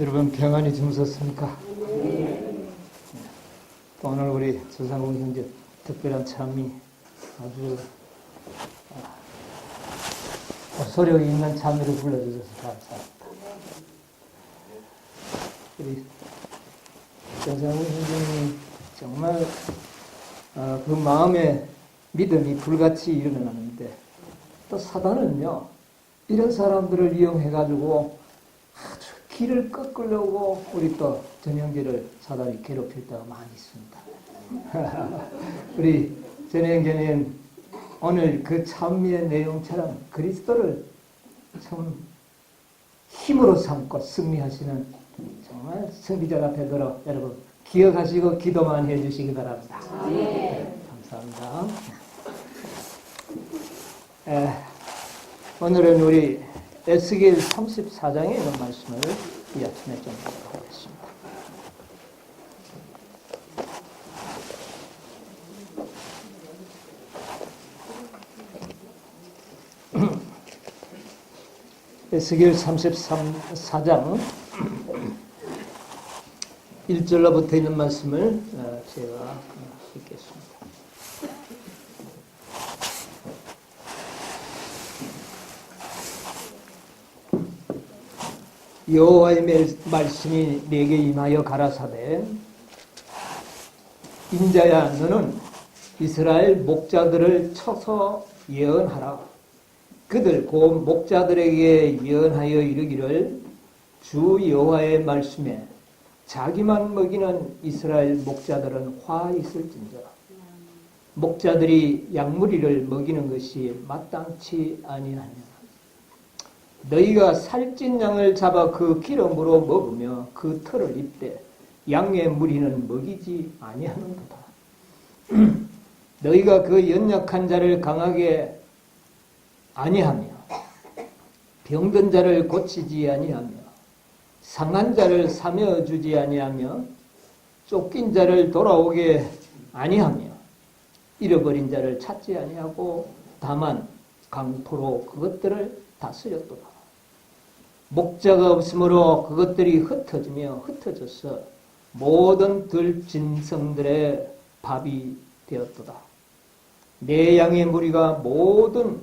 여러분 평안히 주무셨습니까? 오늘 우리 조상국 형제 특별한 참이 아주 소력 있는 참여를 불러주셔서 감사합니다. 우리 조상국 형제님이 정말 그 마음에 믿음이 불같이 일어나는데, 또 사단은요 이런 사람들을 이용해가지고 아주 길을 꺾으려고 우리 또 전형제를 사단이 괴롭힐 때가 많이 있습니다. 우리 전형제는 오늘 그 찬미의 내용처럼 그리스도를 참 힘으로 삼고 승리하시는 정말 승리자가 되도록 여러분 기억하시고 기도만 해주시기 바랍니다. 감사합니다. 오늘은 우리 에스겔 34장에 있는 말씀을 이 아침에 좀 보도록 하겠습니다. 에스겔 34장 1절로부터 있는 말씀을 제가 읽겠습니다. 여호와의 말씀이 내게 임하여 가라사대, 인자야 너는 이스라엘 목자들을 쳐서 예언하라. 그들 곧 목자들에게 예언하여 이르기를, 주 여호와의 말씀에 자기만 먹이는 이스라엘 목자들은 화 있을진저. 목자들이 양무리를 먹이는 것이 마땅치 아니하냐. 너희가 살찐 양을 잡아 그 기름으로 먹으며 그 털을 입되 양의 무리는 먹이지 아니하는도다. 너희가 그 연약한 자를 강하게 아니하며 병든 자를 고치지 아니하며 상한 자를 사며 주지 아니하며 쫓긴 자를 돌아오게 아니하며 잃어버린 자를 찾지 아니하고 다만 강포로 그것들을 다스렸도다. 목자가 없으므로 그것들이 흩어지며 흩어져서 모든 들짐승들의 밥이 되었도다. 내 양의 무리가 모든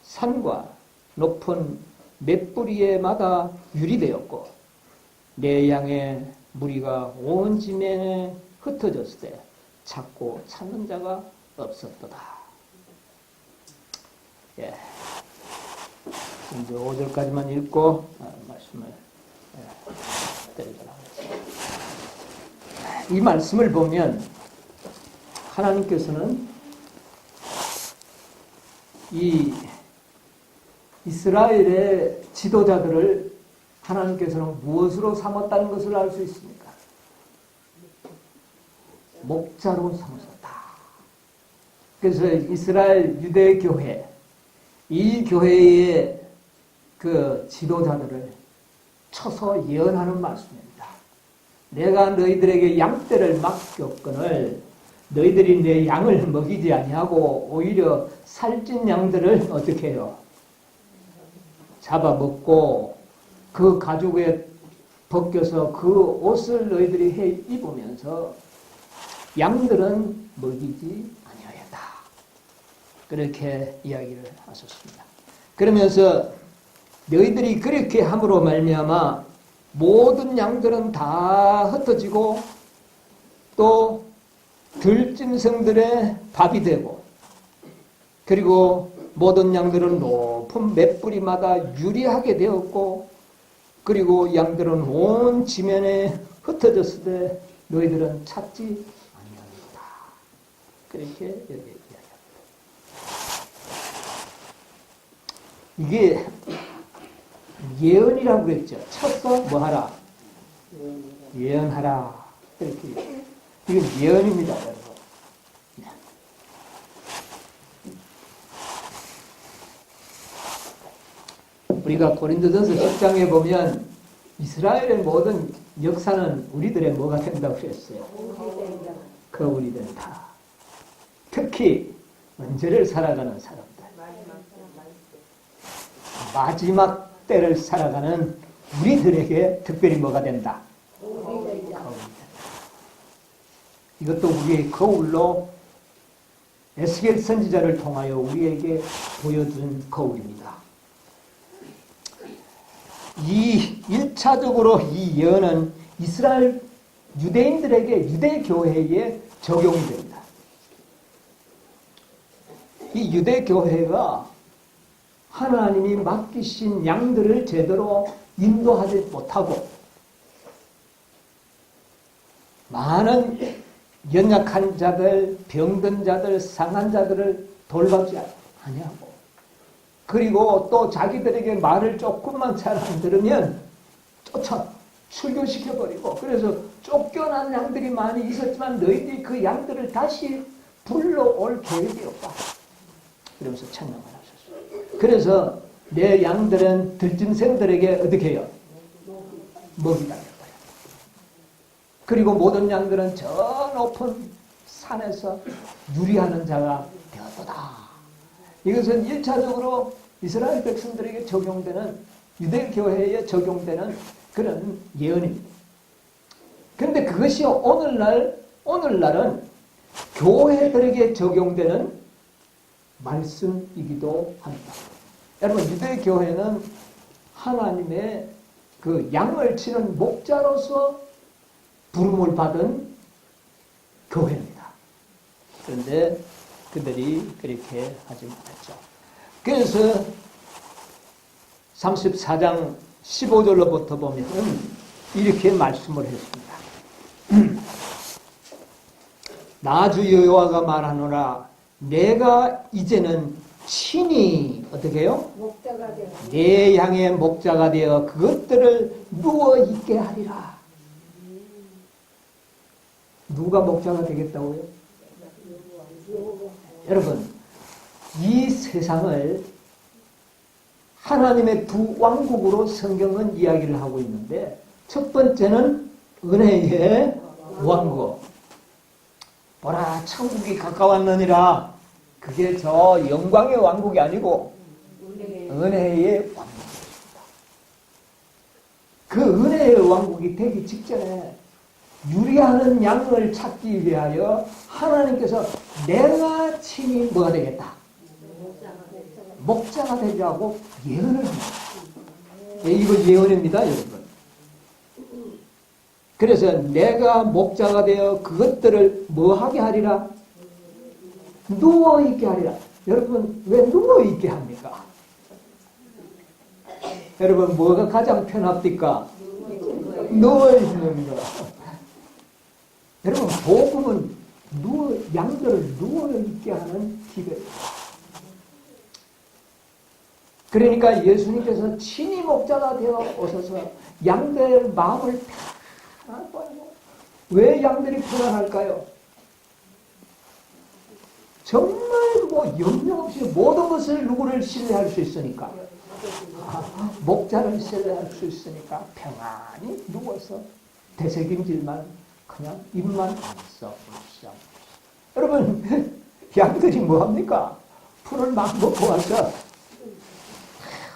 산과 높은 맷뿌리에마다 유리되었고 내 양의 무리가 온 지면에 흩어졌을 때 찾고 찾는 자가 없었도다. 예. 이제 5절까지만 읽고 말씀을 드리도록 하겠습니다. 이 말씀을 보면 하나님께서는 이 이스라엘의 지도자들을 하나님께서는 무엇으로 삼았다는 것을 알 수 있습니까? 목자로 삼으셨다. 그래서 이스라엘 유대교회, 이 교회의 그 지도자들을 쳐서 예언하는 말씀입니다. 내가 너희들에게 양떼를 맡겼거늘 너희들이 내 양을 먹이지 아니하고 오히려 살찐 양들을 어떻게 해요? 잡아먹고 그 가죽에 벗겨서 그 옷을 너희들이 해 입으면서 양들은 먹이지 아니하였다. 그렇게 이야기를 하셨습니다. 그러면서 너희들이 그렇게 함으로 말미암아 모든 양들은 다 흩어지고 또 들짐승들의 밥이 되고 그리고 모든 양들은 높은 맷뿌리마다 유리하게 되었고 그리고 양들은 온 지면에 흩어졌을 때 너희들은 찾지 아니하였다. 그렇게 이야기합니다. 이게 예언이라고 그랬죠. 쳐서 뭐하라? 예언하라. 이렇게. 이건 예언입니다, 여러분. 우리가 고린도전서 10장에 보면 이스라엘의 모든 역사는 우리들의 뭐가 된다고 그랬어요? 그 우리들 다. 특히 언제를 살아가는 사람들. 마지막 때를 살아가는 우리들에게 특별히 뭐가 된다? 거울이 된다. 이것도 우리의 거울로 에스겔 선지자를 통하여 우리에게 보여준 거울입니다. 이 1차적으로 이 예언은 이스라엘 유대인들에게 유대교회에 적용이 됩니다. 이 유대교회가 하나님이 맡기신 양들을 제대로 인도하지 못하고 많은 연약한 자들, 병든 자들, 상한 자들을 돌보지 아니하고 그리고 또 자기들에게 말을 조금만 잘 안 들으면 쫓아 출교시켜버리고 그래서 쫓겨난 양들이 많이 있었지만 너희들이 그 양들을 다시 불러올 계획이 없다. 그러면서 책망을 하셨어요. 그래서 내 양들은 들짐승들에게 어떻게 해요? 먹이 당했다. 그리고 모든 양들은 저 높은 산에서 유리하는 자가 되었다. 이것은 1차적으로 이스라엘 백성들에게 적용되는 유대교회에 적용되는 그런 예언입니다. 그런데 그것이 오늘날은 교회들에게 적용되는 말씀이기도 합니다. 여러분, 유대교회는 하나님의 그 양을 치는 목자로서 부름을 받은 교회입니다. 그런데 그들이 그렇게 하지 못했죠. 그래서 34장 15절로부터 보면 이렇게 말씀을 했습니다. 나 주 여호와가 말하노라 내가 이제는 친히 어떻게 해요? 목자가 되어 내 양의 목자가 되어 그것들을 누워 있게 하리라. 누가 목자가 되겠다고요? 여러분, 이 세상을 하나님의 두 왕국으로 성경은 이야기를 하고 있는데 첫 번째는 은혜의 왕국. 보라, 천국이 가까웠느니라. 그게 저 영광의 왕국이 아니고 은혜의 왕국입니다. 그 은혜의 왕국이 되기 직전에 유리하는 양을 찾기 위하여 하나님께서 내가 친히 뭐가 되겠다? 목자가 되리라고 예언을 합니다. 이거 예언입니다, 여러분. 그래서 내가 목자가 되어 그것들을 뭐 하게 하리라? 누워있게 하리라. 여러분, 왜 누워있게 합니까? 여러분, 뭐가 가장 편합니까? 누워있는 거. 여러분, 복음은 양들을 누워있게 하는 기회입니다. 그러니까 예수님께서 친히 목자가 되어 오셔서 양들의 마음을 편안하게 하고, 왜 양들이 편안할까요? 정말 염려 없이 모든 것을 누구를 신뢰할 수 있으니까, 목자를 신뢰할 수 있으니까 평안히 누워서 되새김질만 그냥 입만 감싸 보시죠. 여러분, 양들이 뭐합니까? 풀을 막 먹고 와서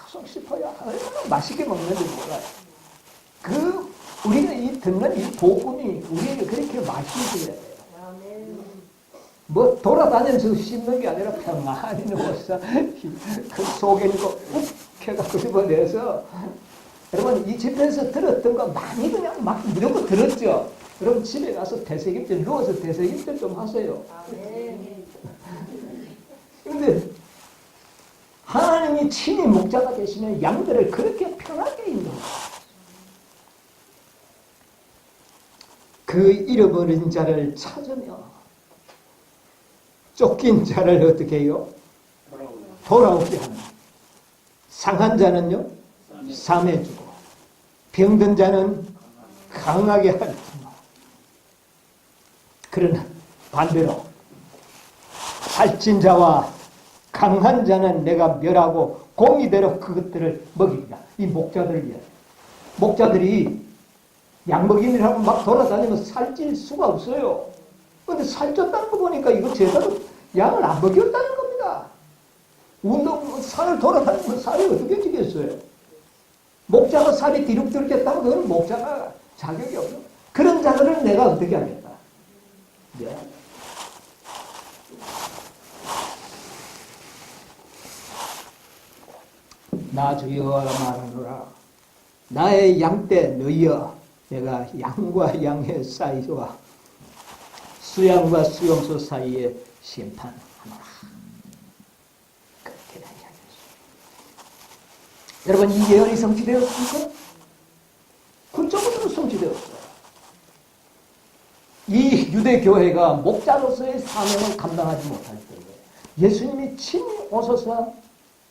계속 씹어야 얼마나 맛있게 먹는지 몰라요. 우리는 이 듣는 이 복음이 우리에게 그렇게 맛있어야 돼요. 돌아다니면서 씹는 게 아니라 평안히 누워서 그 속에 있는 거 욱 해갖고 씹어내서, 여러분, 이 집에서 들었던 거 많이 그냥 막 무조건 들었죠? 여러분, 집에 가서 되새김질, 누워서 되새김질 좀 하세요. 그런데 하나님이 친히 목자가 되시면 양들을 그렇게 편하게 인도합니다. 그 잃어버린 자를 찾으며 쫓긴 자를 어떻게 해요? 돌아오게 하는. 상한 자는요? 삼해주고 병든 자는 강하게 하리라. 그러나 반대로 살찐 자와 강한 자는 내가 멸하고 공의대로 그것들을 먹이리라. 이 목자들을 위해. 목자들이 양 먹이느라고 막 돌아다니면 살찔 수가 없어요. 그런데 살쪘다는 거 보니까 이거 제대로 양을 안 먹였다는 겁니다. 산을 돌아다니면 살이 어떻게 찌겠어요? 목자가 살이 뒤룩들겠다고 그건 목자가 자격이 없어. 그런 자들을 내가 어떻게 하겠다. 네. 나 주 여호와가 말하노라. 나의 양떼 너희여, 내가 양과 양의 사이와 수양과 수용소 사이에 심판하노라. 그렇게 이야기했어요. 여러분, 이 예언이 성취되었습니까? 군적으로 성취되었어요. 이 유대교회가 목자로서의 사명을 감당하지 못할 때에 예수님이 친히 오셔서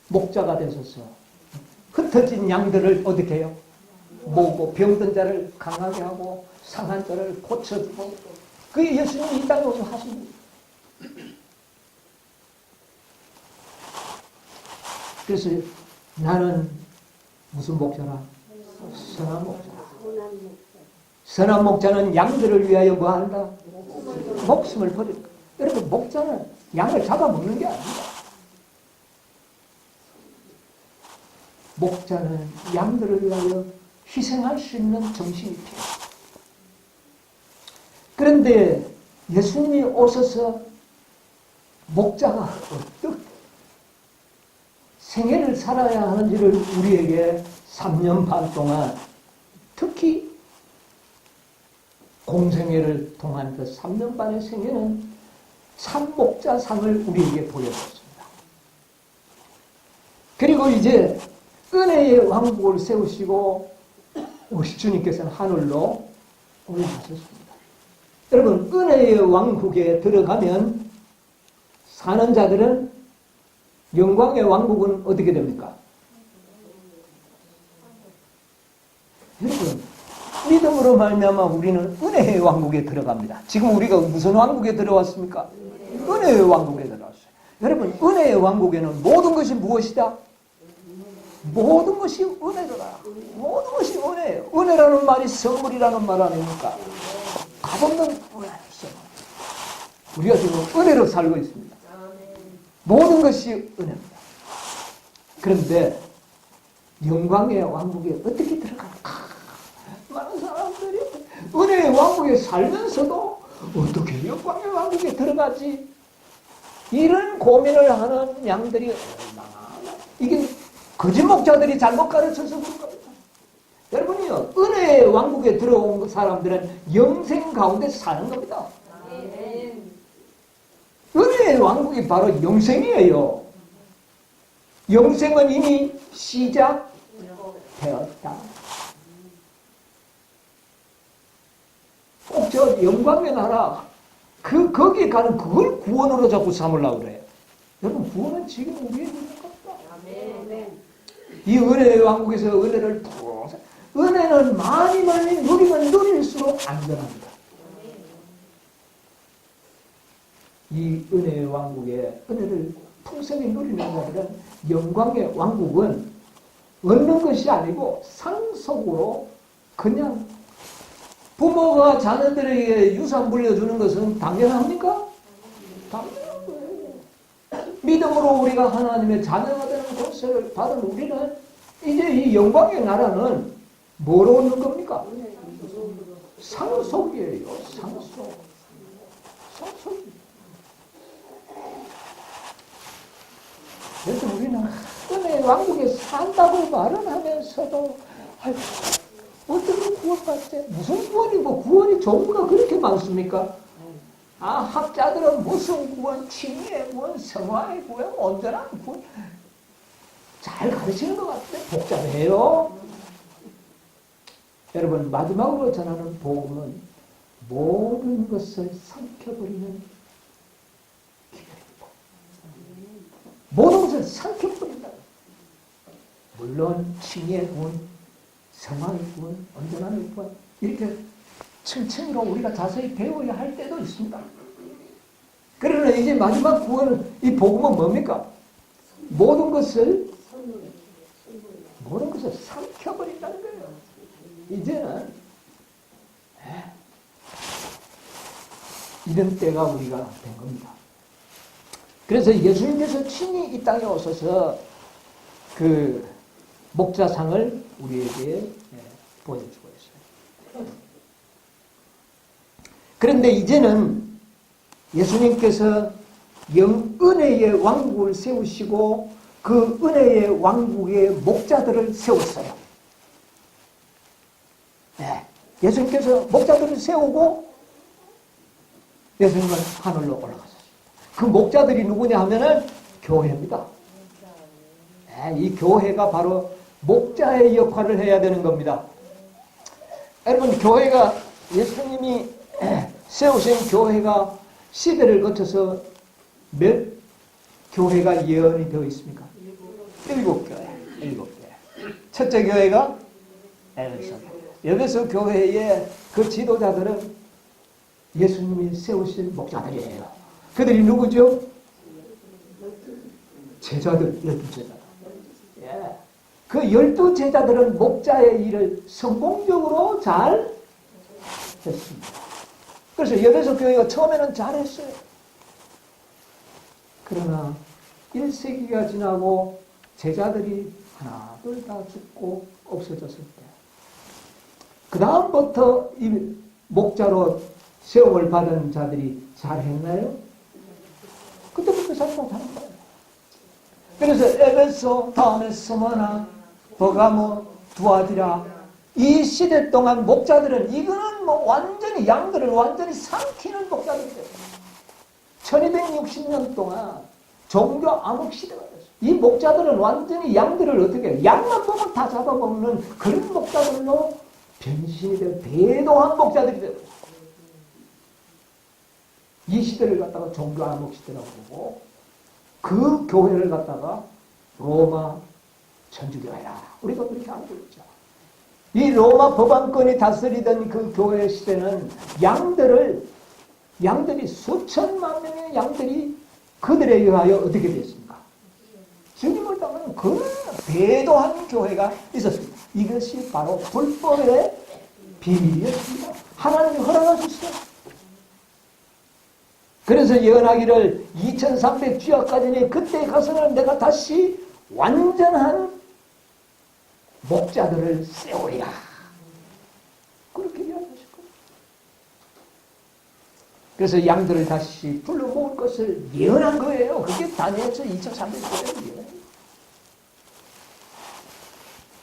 목자가 되셔서 흩어진 양들을 어떻게 해요? 모으고 병든 자를 강하게 하고 상한 자를 고쳐주고, 그게 예수님이 이 땅에 오셔서 하신 거예요. 그래서 나는 무슨 목자라? 선한 목자라. 선한 목자는 양들을 위하여 뭐 한다? 목숨을 버린다. 여러분, 목자는 양을 잡아먹는 게 아닙니다. 목자는 양들을 위하여 희생할 수 있는 정신이 필요합니다. 그런데 예수님이 오셔서 목자가 어떻게 생애를 살아야 하는지를 우리에게 3년 반 동안, 특히 공생애를 통한 그 3년 반의 생애는 참 목자상을 우리에게 보여줬습니다. 그리고 이제 은혜의 왕국을 세우시고 우리 주님께서는 하늘로 올라가셨습니다. 여러분, 은혜의 왕국에 들어가면 사는 자들은 영광의 왕국은 어떻게 됩니까? 여러분, 믿음으로 말미암아 우리는 은혜의 왕국에 들어갑니다. 지금 우리가 무슨 왕국에 들어왔습니까? 은혜의 왕국에 들어왔어요. 여러분, 은혜의 왕국에는 모든 것이 무엇이다? 모든 것이 은혜더라. 모든 것이 은혜예요. 은혜라는 말이 선물이라는 말 아닙니까? 값없는 은혜였어. 우리가 지금 은혜로 살고 있습니다. 모든 것이 은혜입니다. 그런데 영광의 왕국에 어떻게 들어갈까? 많은 사람들이 은혜의 왕국에 살면서도 어떻게 영광의 왕국에 들어가지? 이런 고민을 하는 양들이 얼마나, 이게 거짓 목자들이 잘못 가르쳐서 그런 겁니다. 여러분이요, 은혜의 왕국에 들어온 사람들은 영생 가운데 사는 겁니다. 은혜의 왕국이 바로 영생이에요. 영생은 이미 시작되었다. 꼭 저 영광의 나라, 거기에 가는 그걸 구원으로 자꾸 삼으려고 그래요. 여러분, 구원은 지금 우리의 있는 겁니다. 이 은혜의 왕국에서 은혜를 풀어서, 은혜는 많이 누리면 누릴수록 안전합니다. 이 은혜의 왕국에 은혜를 풍성히 누리는 자들은 영광의 왕국은 얻는 것이 아니고 상속으로, 그냥 부모가 자녀들에게 유산 물려주는 것은 당연합니까? 당연한 거예요. 믿음으로 우리가 하나님의 자녀가 되는 권세를 받은 우리는 이제 이 영광의 나라는 뭐로 얻는 겁니까? 상속이에요. 상속. 그래서 우리는 은혜의 왕국에 산다고 말은 하면서도, 아이고, 어떻게 구원받지? 무슨 구원이고, 구원이 종류가 그렇게 많습니까? 학자들은 무슨 구원, 칭의의 구원, 성화의 구원, 온전한 구원, 잘 가르치는 것 같아요. 복잡해요. 여러분, 마지막으로 전하는 복음은 모든 것을 삼켜버리는 기별입니다. 모든 것을 삼켜버린다. 물론 칭의의 구원, 성화의 구원, 온전함의 구원, 이렇게 층층으로 우리가 자세히 배워야 할 때도 있습니다. 그러나 이제 마지막 구원은, 이 복음은 뭡니까? 모든 것을 삼켜버린다는 거예요. 이제는 이런 때가 우리가 된 겁니다. 그래서 예수님께서 친히 이 땅에 오셔서 목자상을 우리에게 보여주고 있어요. 그런데 이제는 예수님께서 영은혜의 왕국을 세우시고 그 은혜의 왕국의 목자들을 세웠어요. 네. 예수님께서 목자들을 세우고 예수님은 하늘로 올라가셨어요. 그 목자들이 누구냐 하면은 교회입니다. 네. 이 교회가 바로 목자의 역할을 해야 되는 겁니다. 여러분, 교회가 예수님이 세우신 교회가 시대를 거쳐서 몇 교회가 예언이 되어 있습니까? 7교회. 7교회. 첫째 교회가 에베소 교회의 그 지도자들은 예수님이 세우신 목자들이에요. 그들이 누구죠? 제자들, 12제자들. 예. 그 12제자들은 목자의 일을 성공적으로 잘 했습니다. 그래서 에베소 교회가 처음에는 잘했어요. 그러나 1세기가 지나고 제자들이 하나둘 다 죽고 없어졌을 때 그 다음부터 이 목자로 세움을 받은 자들이 잘했나요? 그때부터 잘 못하는 거예요. 그래서 에베소, 다음에 스무나, 버가모, 두아디라 이 시대 동안 목자들은 이거는 뭐 완전히 양들을 완전히 삼키는 목자들이에요. 1260년 동안 종교 암흑 시대가 됐어요. 이 목자들은 완전히 양들을 어떻게 해요? 양만 보면 다 잡아먹는 그런 목자들로 변신이 되어 대동한 목자들이 되어요. 이 시대를 갖다가 종교 암흑 시대라고 보고 그 교회를 갖다가 로마 천주교회라. 우리가 그렇게 알고 있죠. 이 로마 법왕권이 다스리던 그 교회 시대는 양들이 수천만 명의 양들이 그들에 의하여 어떻게 됐습니까? 주님을 따르는 그런 대도한 교회가 있었습니다. 이것이 바로 불법의 비밀이었습니다. 하나님이 허락하셨어요. 그래서 예언하기를 2300주야까지는 그때 가서는 내가 다시 완전한 목자들을 세우리라. 그렇게 예언하셨거든요. 그래서 양들을 다시 불러 모을 것을 예언한 거예요. 그게 다니엘서 2300주야예요.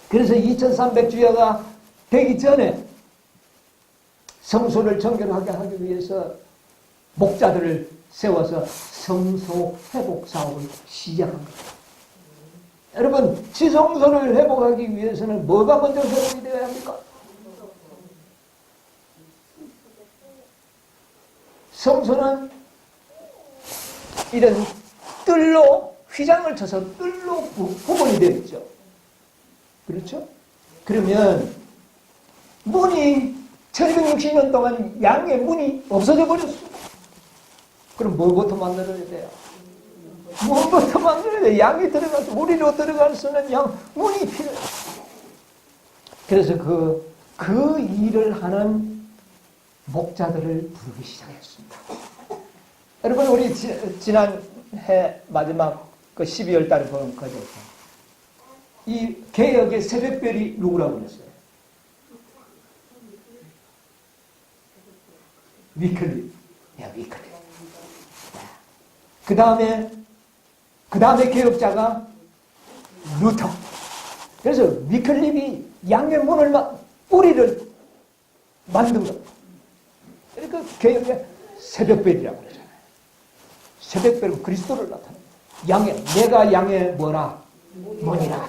그래서 2300주야가 되기 전에 성소를 정결하게 하기 위해서 목자들을 세워서 성소 회복 사업을 시작한 거예요. 여러분, 지성소를 회복하기 위해서는 뭐가 먼저 회복이 되어야 합니까? 성소는 이런 뜰로 휘장을 쳐서 뜰로 구분이 되어 있죠. 그렇죠? 그러면 문이 1260년 동안 양의 문이 없어져 버렸습니다. 그럼 뭐부터 만들어야 돼요? 문부터 만들어야 돼요. 양이 들어가서 우리로 들어갈 수 있는 문이 필요해요. 그래서 그 일을 하는 목자들을 부르기 시작했습니다. 여러분, 우리 지난해 마지막 그 12월 달에 본 거죠. 이 개혁의 새벽별이 누구라고 그랬어요? 위클리. 위클리. 그 다음에 개혁자가 루터. 그래서 위클립이 양의 문을 뿌리를 만든 거예요. 그러니까 개혁의 새벽별이라고 그러잖아요. 새벽별은 그리스도를 나타냅니다. 내가 양의 뭐라? 문이라.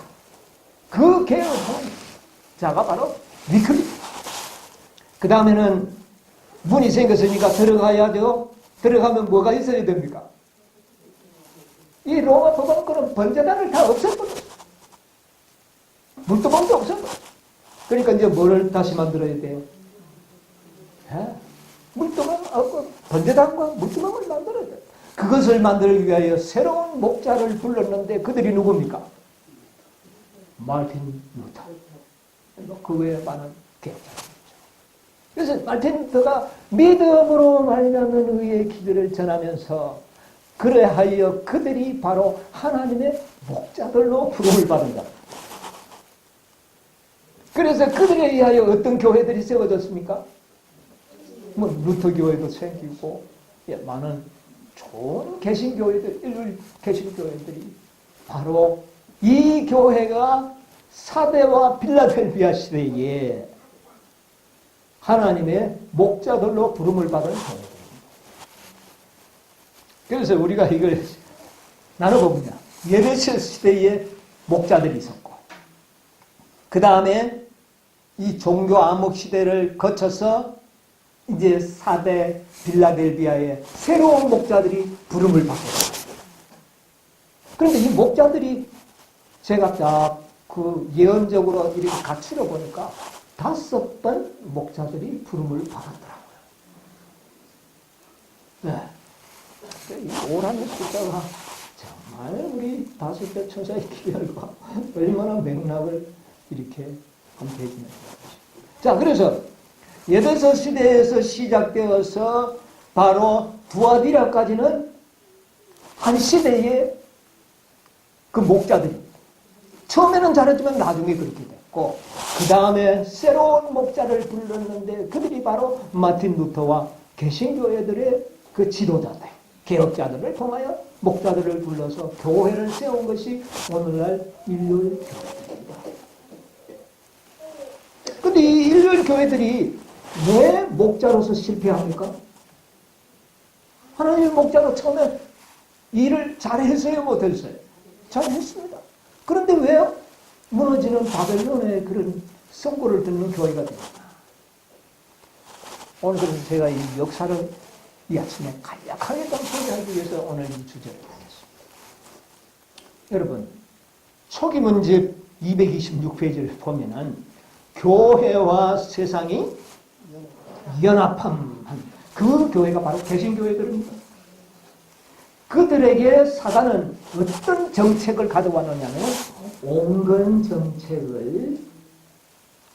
그 개혁자가 바로 위클립. 그 다음에는 문이 생겼으니까 들어가야 돼요. 들어가면 뭐가 있어야 됩니까? 이 로마 법왕권은 번제단을 다 없애버렸어요. 물두멍도 없애버렸어요. 그러니까 이제 뭐를 다시 만들어야 돼요? 물두멍, 번제단과 물두멍을 만들어야 돼요. 그것을 만들기 위하여 새로운 목자를 불렀는데 그들이 누굽니까? 마르틴 루터. 그 외에 많은 개혁자들이죠. 그래서 마르틴 루터가 믿음으로 말미암은 의의 기도를 전하면서 그래하여 그들이 바로 하나님의 목자들로 부름을 받은 것. 그래서 그들에 의하여 어떤 교회들이 세워졌습니까? 뭐 루터 교회도 생기고 많은 좋은 개신교회들, 일부 개신교회들이 바로 이 교회가 사대와 빌라델비아 시대에 하나님의 목자들로 부름을 받은 교회들입니다. 그래서 우리가 이걸 나눠봅니다. 예배실 시대에 목자들이 있었고, 그 다음에 이 종교 암흑 시대를 거쳐서 이제 4대 빌라델비아의 새로운 목자들이 부름을 받게 됩니다. 그런데 이 목자들이 제가 딱 그 예언적으로 이렇게 갖추려 보니까 5번 목자들이 부름을 받았더라고요. 네. 이 5라는 숫자가 정말 우리 다섯째 천사의 기별과 얼마나 맥락을 이렇게 함께 해주는 것이죠. 자, 그래서 에베소 시대에서 시작되어서 바로 두아디라까지는 한 시대의 그 목자들입니다. 처음에는 잘했지만 나중에 그렇게 됐고, 그 다음에 새로운 목자를 불렀는데 그들이 바로 마틴 루터와 개신교회들의 그 지도자들, 개혁자들을 통하여 목자들을 불러서 교회를 세운 것이 오늘날 일요일 교회들입니다. 근데 이 일요일 교회들이 왜 목자로서 실패합니까? 하나님의 목자로 처음에 일을 잘했어요, 못했어요? 잘했습니다. 그런데 왜 무너지는 바벨론의 그런 선고를 듣는 교회가 됩니까? 오늘 그래서 제가 이 역사를 이 아침에 간략하게 좀 소개하기 위해서 오늘 이 주제를 하겠습니다. 여러분, 초기 문집 226페이지를 보면은 교회와 세상이 연합한 그 교회가 바로 개신교회들입니다. 그들에게 사단은 어떤 정책을 가져왔느냐면 온건 정책을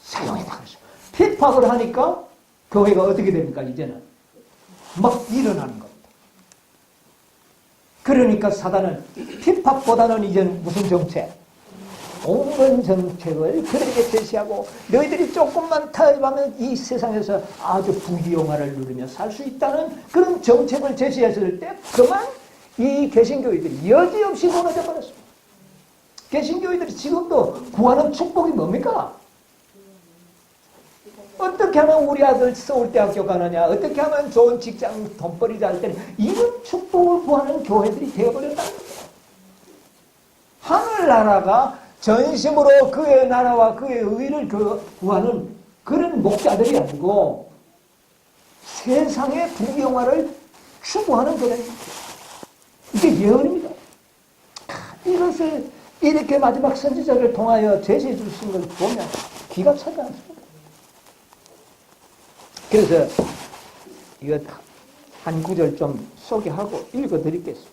사용했다 그러죠. 핍박을 하니까 교회가 어떻게 됩니까? 이제는 막 일어나는 겁니다. 그러니까 사단은 핍박보다는 이제는 무슨 정책? 온건 정책을 그들에게 제시하고 너희들이 조금만 타협하면 이 세상에서 아주 부귀영화를 누리며 살 수 있다는 그런 정책을 제시했을 때 그만 이 개신교회들이 여지없이 무너져 버렸습니다. 개신교회들이 지금도 구하는 축복이 뭡니까? 어떻게 하면 우리 아들 서울대학교 가느냐, 어떻게 하면 좋은 직장 돈벌이 잘 되냐, 이런 축복을 구하는 교회들이 되어버렸다는 거예요. 하늘나라가 전심으로 그의 나라와 그의 의를 구하는 그런 목자들이 아니고 세상의 부귀영화를 추구하는 교회입니다. 이게 예언입니다. 이것을 이렇게 마지막 선지자를 통하여 제시해 주신 걸 보면 기가 차지 않습니다. 그래서 이거 한 구절 좀 소개하고 읽어드리겠습니다.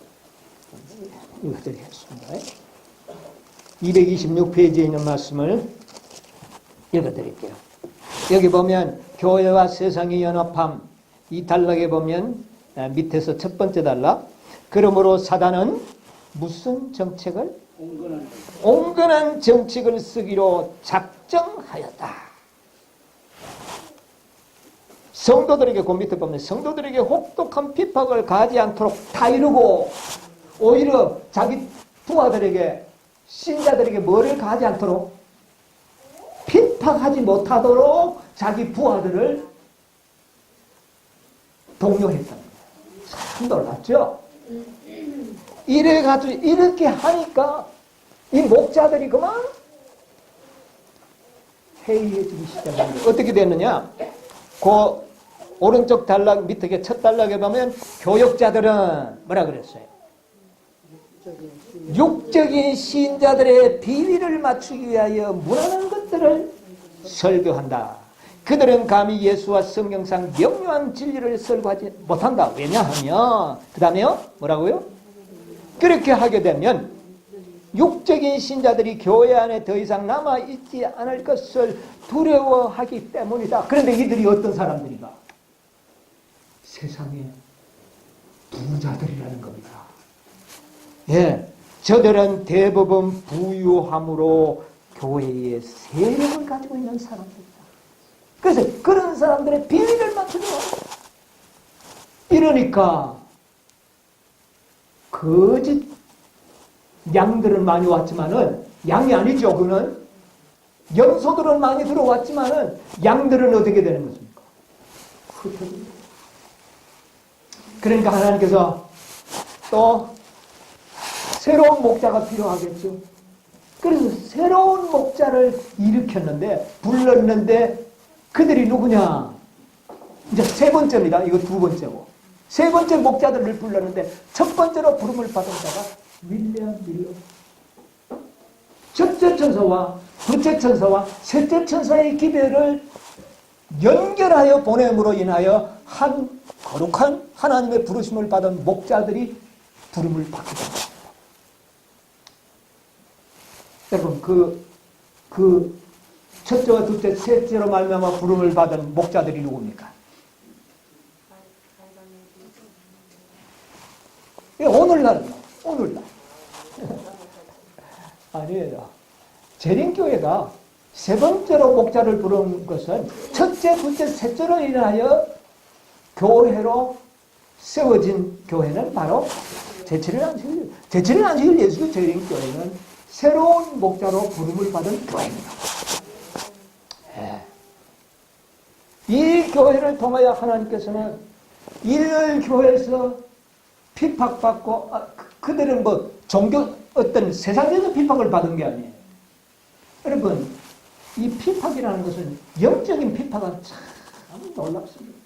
읽어드리겠습니다. 226페이지에 있는 말씀을 읽어드릴게요. 여기 보면 교회와 세상의 연합함, 이 단락에 보면 밑에서 첫 번째 단락, 그러므로 사단은 무슨 정책을? 온건한 정책을 쓰기로 작정하였다. 성도들에게, 그 밑에 보면 성도들에게 혹독한 핍박을 가하지 않도록 다이루고 오히려 자기 부하들에게, 신자들에게 뭐를 가하지 않도록? 핍박하지 못하도록 자기 부하들을 독려했다는 거예요. 참 놀랍죠? 이래가지고 이렇게 하니까 이 목자들이 그만 해이해지기 시작합니다. 어떻게 됐느냐? 그 오른쪽 단락 밑에 첫 단락에 보면 교역자들은 뭐라 그랬어요? 육적인 신자들의 비위를 맞추기 위하여 무난한 것들을 설교한다. 그들은 감히 예수와 성경상 명료한 진리를 설교하지 못한다. 왜냐하면 그 다음에요? 뭐라고요? 그렇게 하게 되면 육적인 신자들이 교회 안에 더 이상 남아있지 않을 것을 두려워하기 때문이다. 그런데 이들이 어떤 사람들인가? 세상의 부자들이라는 겁니다. 예, 저들은 대부분 부유함으로 교회의 세력을 가지고 있는 사람들이다. 그래서 그런 사람들의 비리를 맞추려. 이러니까 거짓 양들은 많이 왔지만은 양이 아니죠. 그는 염소들은 많이 들어왔지만은 양들은 어떻게 되는 것입니까? 흩어집니다. 그러니까 하나님께서 또 새로운 목자가 필요하겠죠. 그래서 새로운 목자를 일으켰는데 불렀는데 그들이 누구냐? 이제 세 번째입니다. 이거 두 번째고. 세 번째 목자들을 불렀는데 첫 번째로 부름을 받은 자가 윌리엄 밀러. 첫째 천사와 둘째 천사와 셋째 천사의 기별을 연결하여 보냄으로 인하여 한 거룩한 하나님의 부르심을 받은 목자들이 부름을 받게 됩니다. 여러분 그 첫째와 둘째, 셋째로 말미암아 부름을 받은 목자들이 누굽니까? 오늘날 아니에요. 재림교회가 세 번째로 목자를 부른 것은 첫째, 둘째, 셋째로 인하여 교회로 세워진 교회는 바로 제7일 안식일 예수의 재림교회는 새로운 목자로 부름을 받은 교회입니다. 이 교회를 통하여 하나님께서는 일요일 교회에서 핍박받고 그들은 뭐 종교 어떤 세상에서 핍박을 받은 게 아니에요. 여러분 이 핍박이라는 것은 영적인 핍박은 참 놀랍습니다.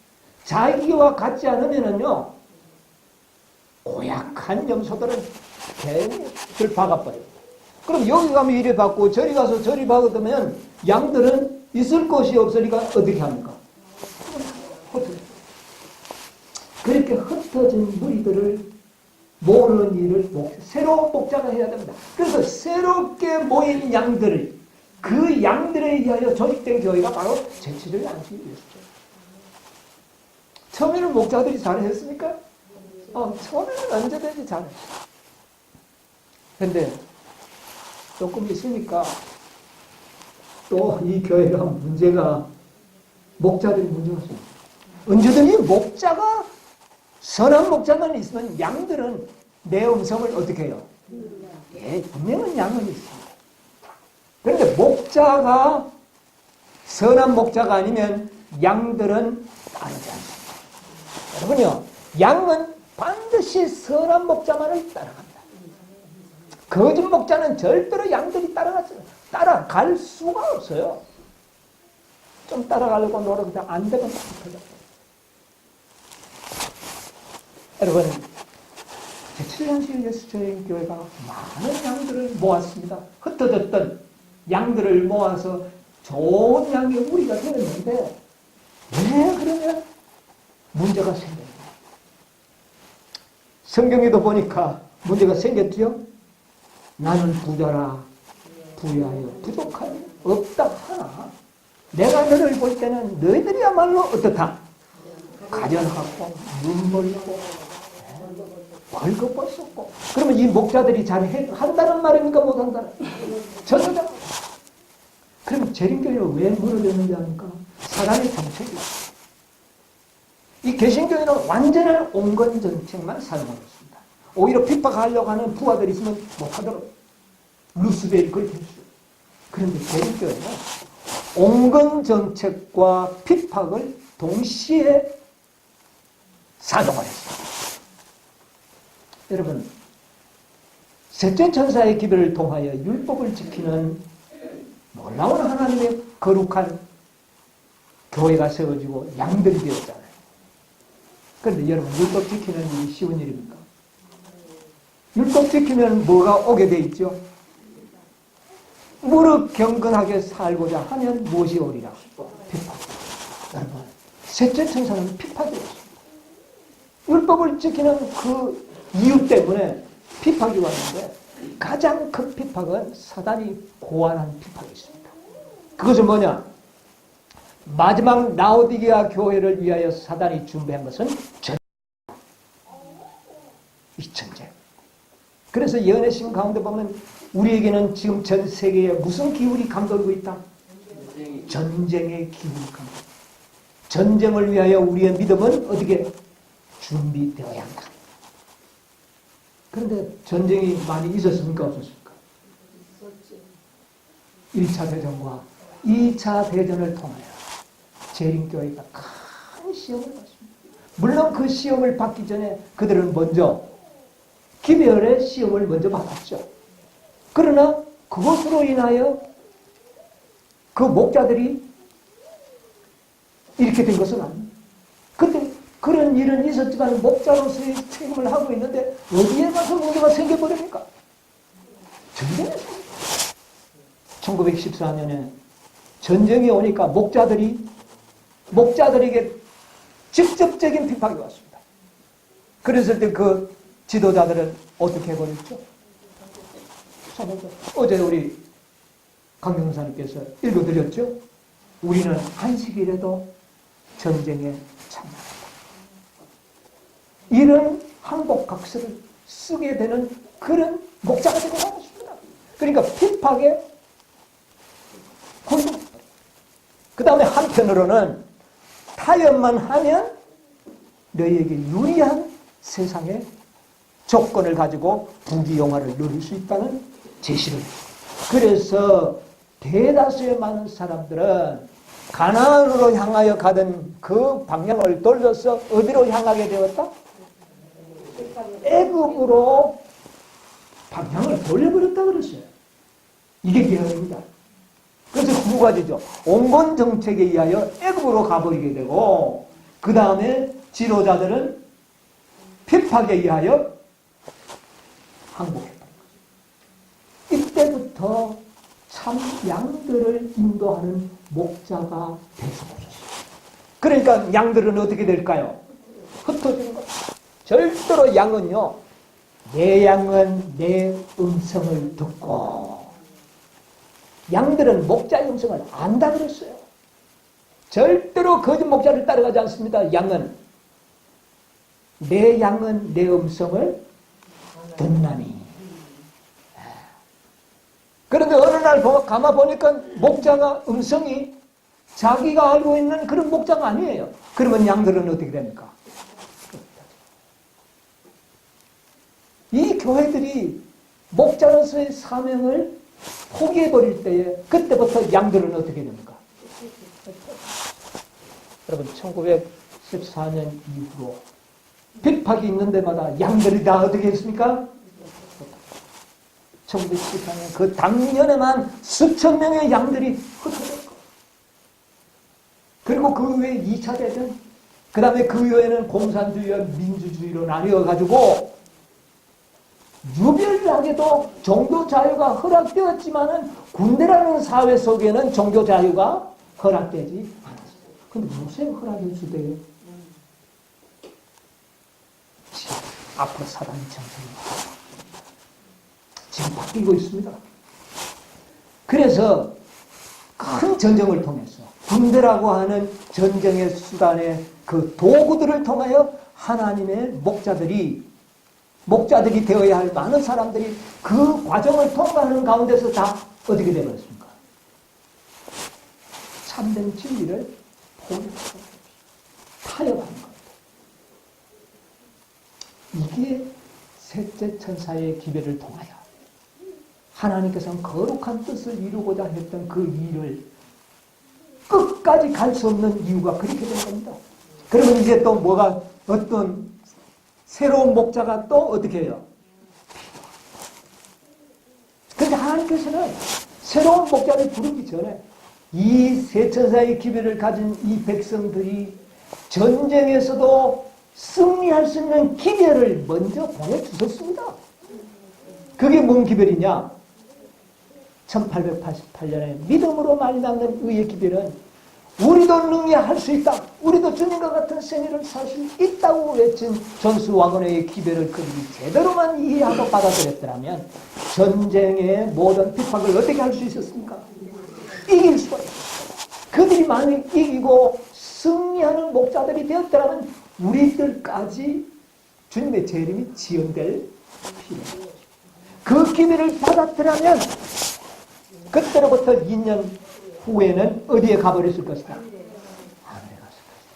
자기와 같지 않으면은요 고약한 염소들은 개를 박아버려요. 그럼 여기 가면 이리 받고 저리 가서 저리 받으면 양들은 있을 곳이 없으니까 어떻게 합니까? 그렇게 흩어진 무리들을 모으는 일을 새로운 목자가 해야 됩니다. 그래서 새롭게 모인 양들을 그 양들에 의하여 조직된 교회가 바로 제7일 안식일이었죠. 처음에는 목자들이 잘했습니까? 처음에는 언제든지 잘했어요. 그런데 조금 있으니까 또 이 교회가 문제가 목자들이 문제가 있어요. 언제든지 목자가 선한 목자만 있으면 양들은 내 음성을 어떻게 해요? 분명한 양은 있습니다. 그런데 목자가 선한 목자가 아니면 양들은 따르지 않습니다. 여러분요, 양은 반드시 선한 목자만을 따라갑니다. 거짓 목자는 절대로 양들이 따라갈 수가 없어요. 좀 따라가려고 노력하다 안 되면 흩어져. 여러분, 제7년식 예수저인교회가 많은 양들을 모았습니다. 흩어졌던 양들을 모아서 좋은 양의 우리가 되었는데 왜 그러면 문제가 생겼냐? 성경에도 보니까 문제가 생겼죠. 나는 부자라 부유하여 부족하여 없다 하나 내가 너를 볼 때는 너희들이야말로 어떻다? 가련하고 눈멀고 벌거벗었고. 그러면 이 목자들이 잘한다는 말입니까? 못한다는? 전혀. 그럼 재림교회는 왜 무너졌는지 아닙니까? 사단의 정책이에요. 이 개신교회는 완전한 온건 정책만 사용하고 있습니다. 오히려 핍박하려고 하는 부하들이 있으면 못하도록 루스벨이 그렇게 했어요. 그런데 재림교회는 온건 정책과 핍박을 동시에 사용하였습니다. 여러분, 셋째 천사의 기별을 통하여 율법을 지키는 놀라운 하나님의 거룩한 교회가 세워지고 양들이 되었잖아요. 그런데 여러분, 율법 지키는 일이 쉬운 일입니까? 율법 지키면 뭐가 오게 돼 있죠? 무릇 경건하게 살고자 하면 무엇이 오리라? 핍박. 여러분, 셋째 천사는 핍박이었습니다. 율법을 지키는 그 이유 때문에 핍박이 왔는데 가장 큰 핍박은 사단이 고안한 핍박이 있습니다. 그것은 뭐냐? 마지막 라오디게아 교회를 위하여 사단이 준비한 것은 이 천재. 그래서 예언의 가운데 보면 우리에게는 지금 전 세계에 무슨 기울이 감돌고 있다? 전쟁의 기울이 감돌고. 전쟁을 위하여 우리의 믿음은 어떻게 준비되어야 한다. 그런데 전쟁이 많이 있었습니까? 없었습니까? 1차 대전과 2차 대전을 통하여 재림교회가 큰 시험을 받습니다. 물론 그 시험을 받기 전에 그들은 먼저 기별의 시험을 먼저 받았죠. 그러나 그것으로 인하여 그 목자들이 이렇게 된 것은 아닙니다. 근데 그런 일은 있었지만 목자로서의 책임을 하고 있는데 어디에 가서 문제가 생겨버립니까? 전쟁에서. 1914년에 전쟁이 오니까 목자들에게 직접적인 핍박이 왔습니다. 그랬을 때 그 지도자들은 어떻게 해버렸죠? 어제 우리 강경사님께서 읽어드렸죠? 우리는 안식일에도 전쟁에 참여한다. 이런 항복각서를 쓰게 되는 그런 목자가 되고 나왔습니다. 그러니까 핍박에 곤두. 그 다음에 한편으로는 타협만 하면 너희에게 유리한 세상의 조건을 가지고 부귀영화를 누릴 수 있다는 제시를 해요. 그래서 대다수의 많은 사람들은 가나안으로 향하여 가던 그 방향을 돌려서 어디로 향하게 되었다? 애굽으로 방향을 돌려버렸다 그랬어요. 이게 계획입니다. 그래서 두 가지죠. 온건 정책에 의하여 애굽으로 가버리게 되고 그 다음에 지도자들은 핍박에 의하여 항복했다. 이때부터 참 양들을 인도하는 목자가 될 수가 없었어요. 그러니까 양들은 어떻게 될까요? 흩어지는 거예요. 절대로 양은요, 내 양은 내 음성을 듣고, 양들은 목자의 음성을 안다 그랬어요. 절대로 거짓 목자를 따라가지 않습니다. 양은 내 음성을 듣나니. 그런데 어느 날 가만 보니까 목자가 음성이 자기가 알고 있는 그런 목자가 아니에요. 그러면 양들은 어떻게 됩니까? 이 교회들이 목자로서의 사명을 포기해버릴 때에 그때부터 양들은 어떻게 됩니까? 여러분 1914년 이후로 핍박이 있는 데마다 양들이 다 어떻게 했습니까? 1914년 그 당년에만 수천 명의 양들이 흩어졌고, 그리고 그 후에 2차 대전, 그 다음에 그 후에는 공산주의와 민주주의로 나뉘어가지고 유별나게도 종교 자유가 허락되었지만은 군대라는 사회 속에는 종교 자유가 허락되지 않았어요. 근데 무슨 허락해 주대요? 앞으로 사단이 정상입니다. 지금 바뀌고 있습니다. 그래서 큰 전쟁을 통해서 군대라고 하는 전쟁의 수단의 그 도구들을 통하여 하나님의 목자들이 되어야 할 많은 사람들이 그 과정을 통과하는 가운데서 다 어떻게 되었습니까? 참된 진리를 포기하고 타협하는 겁니다. 이게 셋째 천사의 기별을 통하여 하나님께서는 거룩한 뜻을 이루고자 했던 그 일을 끝까지 갈 수 없는 이유가 그렇게 된 겁니다. 그러면 이제 또 뭐가 어떤 새로운 목자가 또 어떻게 해요? 그런데 하나님께서는 새로운 목자를 부르기 전에 이 세 천사의 기별을 가진 이 백성들이 전쟁에서도 승리할 수 있는 기별을 먼저 보내주셨습니다. 그게 뭔 기별이냐? 1888년에 믿음으로 많이 낳는 의의 기별은 우리도 능히 할 수 있다. 우리도 주님과 같은 생애를 살 수 있다고 외친 존스 와그너의 기별을 그들이 제대로만 이해하고 받아들였더라면 전쟁의 모든 핍박을 어떻게 할 수 있었습니까? 이길 수가 있어요. 그들이 만약 이기고 승리하는 목자들이 되었더라면 우리들까지 주님의 재림이 지연될 필요가 있어요. 그 기회를 받았더라면 그때로부터 2년 후에는 어디에 가버렸을 것이다? 하늘에 갔을 것이다.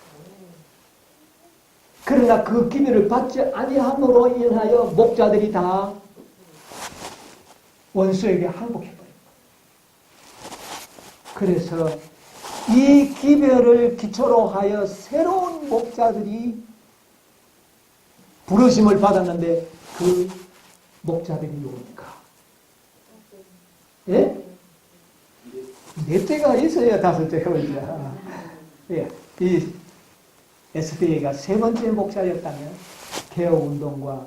그러나 그 기회를 받지 아니함으로 인하여 목자들이 다 원수에게 항복해버립니다. 그래서 이 기별을 기초로 하여 새로운 목자들이 부르심을 받았는데 그 목자들이 누굽니까? 예? 넷째가 있어야 다섯째가 오죠. 예. 이 SDA가 세 번째 목자였다면 개혁운동과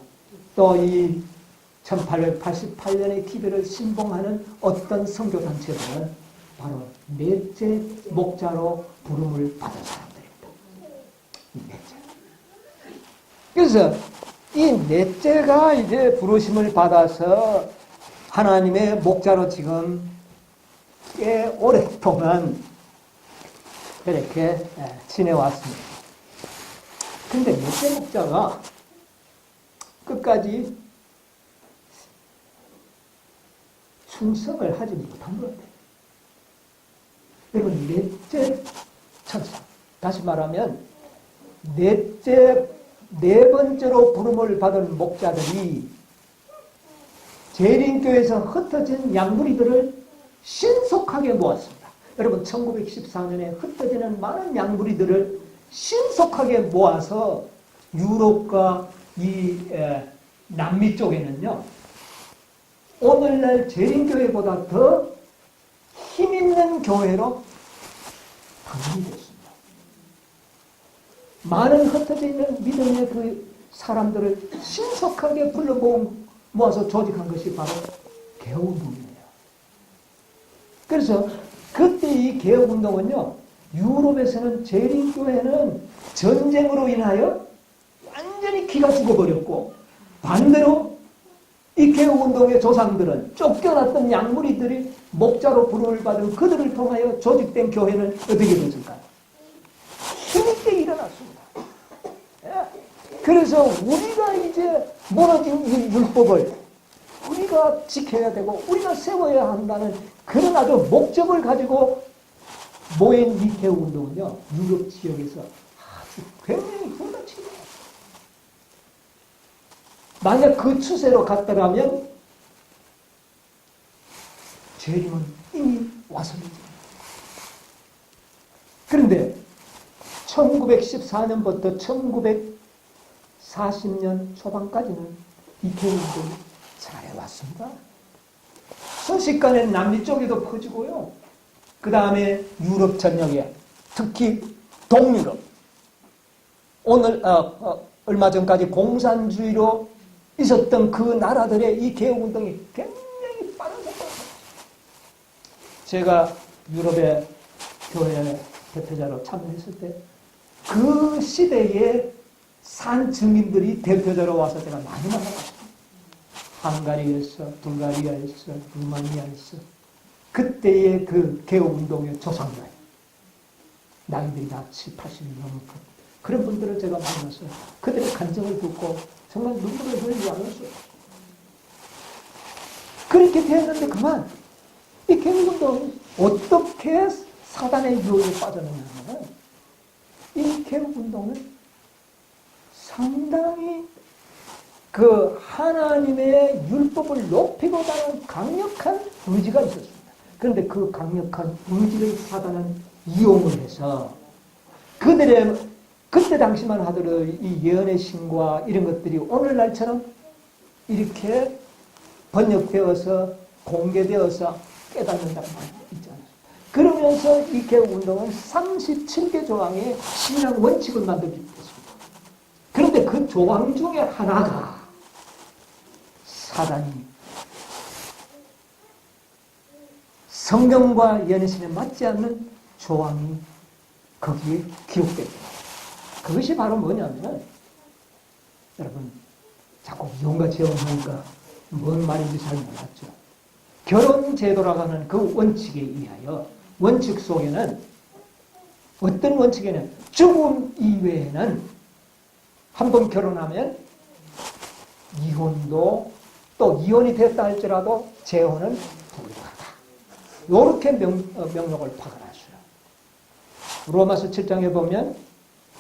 또 이 1888년의 기별을 신봉하는 어떤 선교단체들은 바로 넷째 목자로 부름을 받은 사람들입니다. 이 넷째. 그래서 이 넷째가 이제 부르심을 받아서 하나님의 목자로 지금 꽤 오랫동안 이렇게 지내왔습니다. 근데 넷째 목자가 끝까지 충성을 하지 못한 것 같아요. 여러분, 넷째 천사. 다시 말하면, 네 번째로 부름을 받은 목자들이 재림교에서 흩어진 양무리들을 신속하게 모았습니다. 여러분, 1914년에 흩어지는 많은 양무리들을 신속하게 모아서 유럽과 이 남미 쪽에는요, 오늘날 재림교회보다 더 힘있는 교회로 단일됐습니다. 많은 흩어져 있는 믿음의 그 사람들을 신속하게 불러 모아서 조직한 것이 바로 개혁운동이에요. 그래서 그때 이 개혁운동은요, 유럽에서는 재림교회는 전쟁으로 인하여 완전히 기가 죽어버렸고, 반대로 이 개혁운동의 조상들은 쫓겨났던 양무리들이 목자로 부름을 받은 그들을 통하여 조직된 교회는 어떻게 됐을까요? 힘있게 일어났습니다. 그래서 우리가 이제 무너진 이 율법을 우리가 지켜야 되고 우리가 세워야 한다는 그런 아주 목적을 가지고 모인 이 개혁운동은요, 유럽 지역에서 아주 굉장히 훌륭치게 만약 그 추세로 갔더라면 재림은 이미 와서이죠. 그런데 1914년부터 1940년 초반까지는 이 개혁운동이 잘해왔습니다. 순식간에 남미 쪽에도 퍼지고요. 그 다음에 유럽 전역에, 특히 동유럽, 오늘 얼마 전까지 공산주의로 있었던 그 나라들의 이 개혁운동이 굉장히 빠른 속도로 제가 유럽의 교회 대표자로 참여했을 때 그 시대에 산 증인들이 대표자로 와서 제가 많이 만나봤습니다. 헝가리에서, 불가리아에서, 루마니아에서 그때의 그 개혁운동의 조상들, 나이들이 다 70, 80이 넘은 그런 분들을 제가 만났어요. 그들의 간증을 듣고 정말 눈물을 흘리지 않았어요. 그렇게 되었는데 그만 이 개혁운동이 어떻게 사단의 유혹에 빠져나가냐면 이 개혁운동은 상당히 그 하나님의 율법을 높이고 다는 강력한 의지가 있었습니다. 그런데 그 강력한 의지를 사단은 이용을 해서 그들의 그때 당시만 하더라도 이 예언의 신과 이런 것들이 오늘날처럼 이렇게 번역되어서 공개되어서 깨닫는다는 말이 있잖아요. 그러면서 이 개혁운동은 37개 조항의 신앙 원칙을 만들게 됐습니다. 그런데 그 조항 중에 하나가 사단이 성경과 예언신에 맞지 않는 조항이 거기에 기록됩니다. 그것이 바로 뭐냐면 여러분 자꾸 이혼과 재혼하니까 뭔 말인지 잘 몰랐죠. 결혼제도라고 하는 그 원칙에 의하여 원칙 속에는 어떤 원칙에는 죽음 이외에는 한 번 결혼하면 이혼도 또 또 이혼이 됐다 할지라도 재혼은 불가하다. 이렇게 명령을 박아놨어요. 로마서 7장에 보면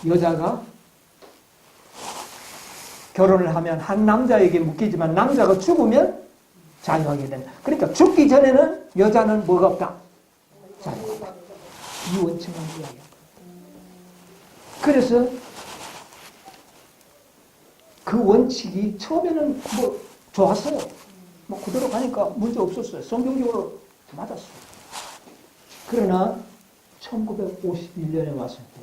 여자가 결혼을 하면 한 남자에게 묶이지만 남자가 죽으면 자유하게 된다. 그러니까 죽기 전에는 여자는 뭐가 없다? 자유가 없다. 이 원칙만 이야기합니다. 그래서 그 원칙이 처음에는 뭐 좋았어요. 뭐 그대로 가니까 문제 없었어요. 성경적으로 맞았어요. 그러나 1951년에 왔을 때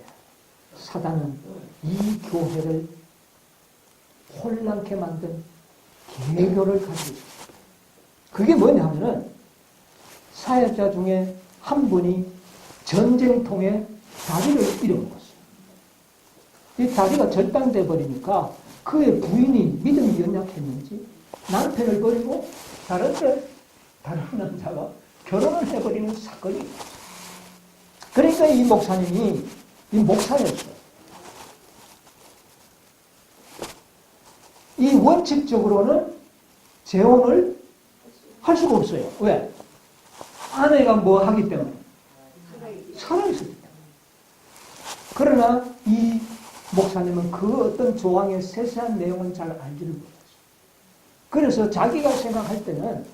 사단은 이 교회를 혼란케 만든 계교를 가지고 있어요. 그게 뭐냐 하면은 사역자 중에 한 분이 전쟁통에 다리를 잃어먹었어요. 이 다리가 절단돼 버리니까 그의 부인이 믿음이 연약했는지 남편을 버리고 다른 남자가 결혼을 해버리는 사건이 있었어요. 그러니까 이 목사님이 이 목사였어요. 이 원칙적으로는 재혼을 할 수가 없어요. 왜? 아내가 뭐 하기 때문에 살아있었기 때문에. 그러나 이 목사님은 그 어떤 조항의 세세한 내용은 잘 알지를 못했어요. 그래서 자기가 생각할 때는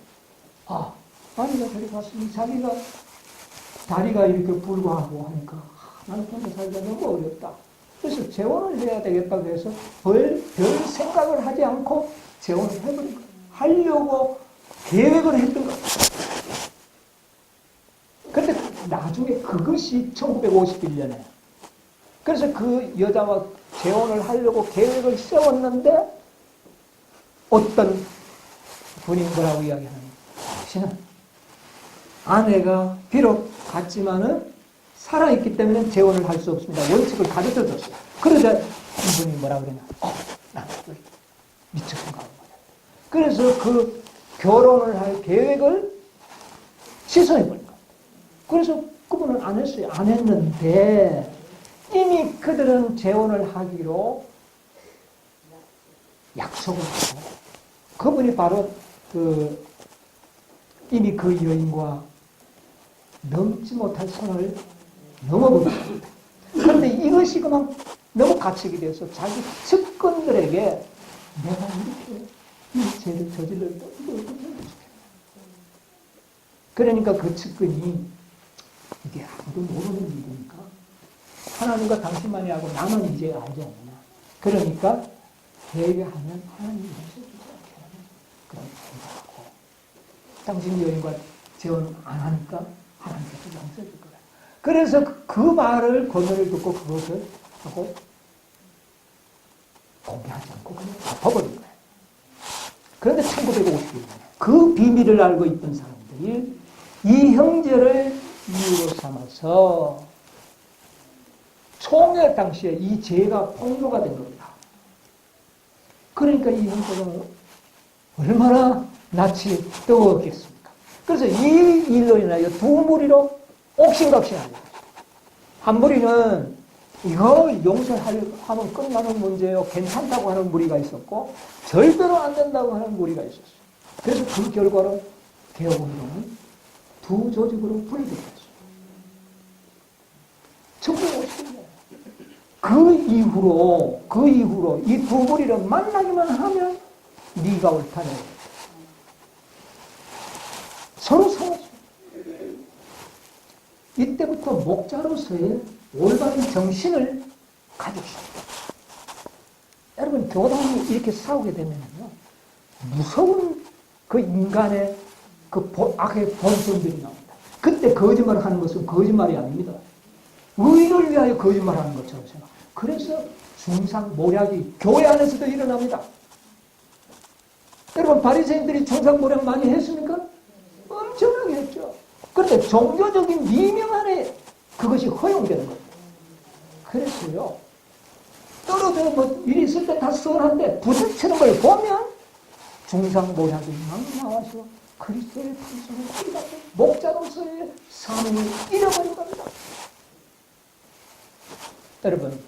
아내가 저리 갔으니 자기가 다리가 이렇게 불과하고 하니까 나는 혼자 살기가 너무 어렵다. 그래서 재혼을 해야 되겠다고 해서 별 생각을 하지 않고 재혼을 해버린 거예요. 하려고 계획을 했던 거예요. 그런데 나중에 그것이 1951년에 그래서 그 여자와 재혼을 하려고 계획을 세웠는데 어떤 분이 뭐라고 이야기하느냐. 당신은 아내가 비록 갔지만은 살아있기 때문에 재혼을 할 수 없습니다. 원칙을 가르쳐 줬어요. 그러자 이분이 뭐라고 그러냐. 나는 미쳤던가 하는 거야. 그래서 그 결혼을 할 계획을 취소해버린 거예요. 그래서 그분은 안 했어요. 안 했는데 이미 그들은 재혼을 하기로 약속을 하고 그분이 바로 이미 그 여인과 넘지 못할 선을 넘어버렸습니다. 그런데 이것이 그만 너무 갇히게 돼서 자기 측근들에게 내가 이렇게 이 죄를 저질렀다. 이거 어떻게 생각해? 그러니까 그 측근이 이게 아무도 모르는 일이니까 하나님과 당신만이 하고 나만 이제 알지 않느냐. 그러니까 회개하면 하나님이 용서해주지 않게 하는 그런 생각하고 당신 여인과 재혼 안 하니까 하나님께서 용서해 줄 거다. 그래서 그 말을 권면을 듣고 그것을 하고 공개하지 않고 그냥 덮어버린 거예요. 그런데 1951년에 그 비밀을 알고 있던 사람들이 이 형제를 이유로 삼아서 총회 당시에 이 죄가 폭로가 된 겁니다. 그러니까 이 형제가 얼마나 낯이 뜨거웠겠습니까? 그래서 이 일로 인하여 두 무리로 옥신각신합니다. 한 무리는 이거 용서하면 끝나는 문제예요. 괜찮다고 하는 무리가 있었고 절대로 안 된다고 하는 무리가 있었어요. 그래서 그 결과로 개혁운동은 두 조직으로 분리됐어요. 1950년 그 이후로 이 두 무리를 만나기만 하면 네가 옳다네. 서로 싸웠어요. 이때부터 목자로서의 올바른 정신을 가졌습니다. 여러분 교단이 이렇게 싸우게 되면요 무서운 그 인간의 그 악의 본성들이 나옵니다. 그때 거짓말을 하는 것은 거짓말이 아닙니다. 의를 위하여 거짓말하는 것처럼 생각. 그래서 중상모략이 교회 안에서도 일어납니다. 여러분 바리새인들이 중상모략 많이 했습니까? 엄청나게 했죠. 그런데 종교적인 미명 안에 그것이 허용되는 거예요. 그래서요 떨어져 뭐 일이 있을 때 다 선한데 부딪히는 걸 보면 중상모략이 막 나와서 그리스도의 풍성을 잃어버리고 목자로서의 사명을 잃어버린 겁니다. 여러분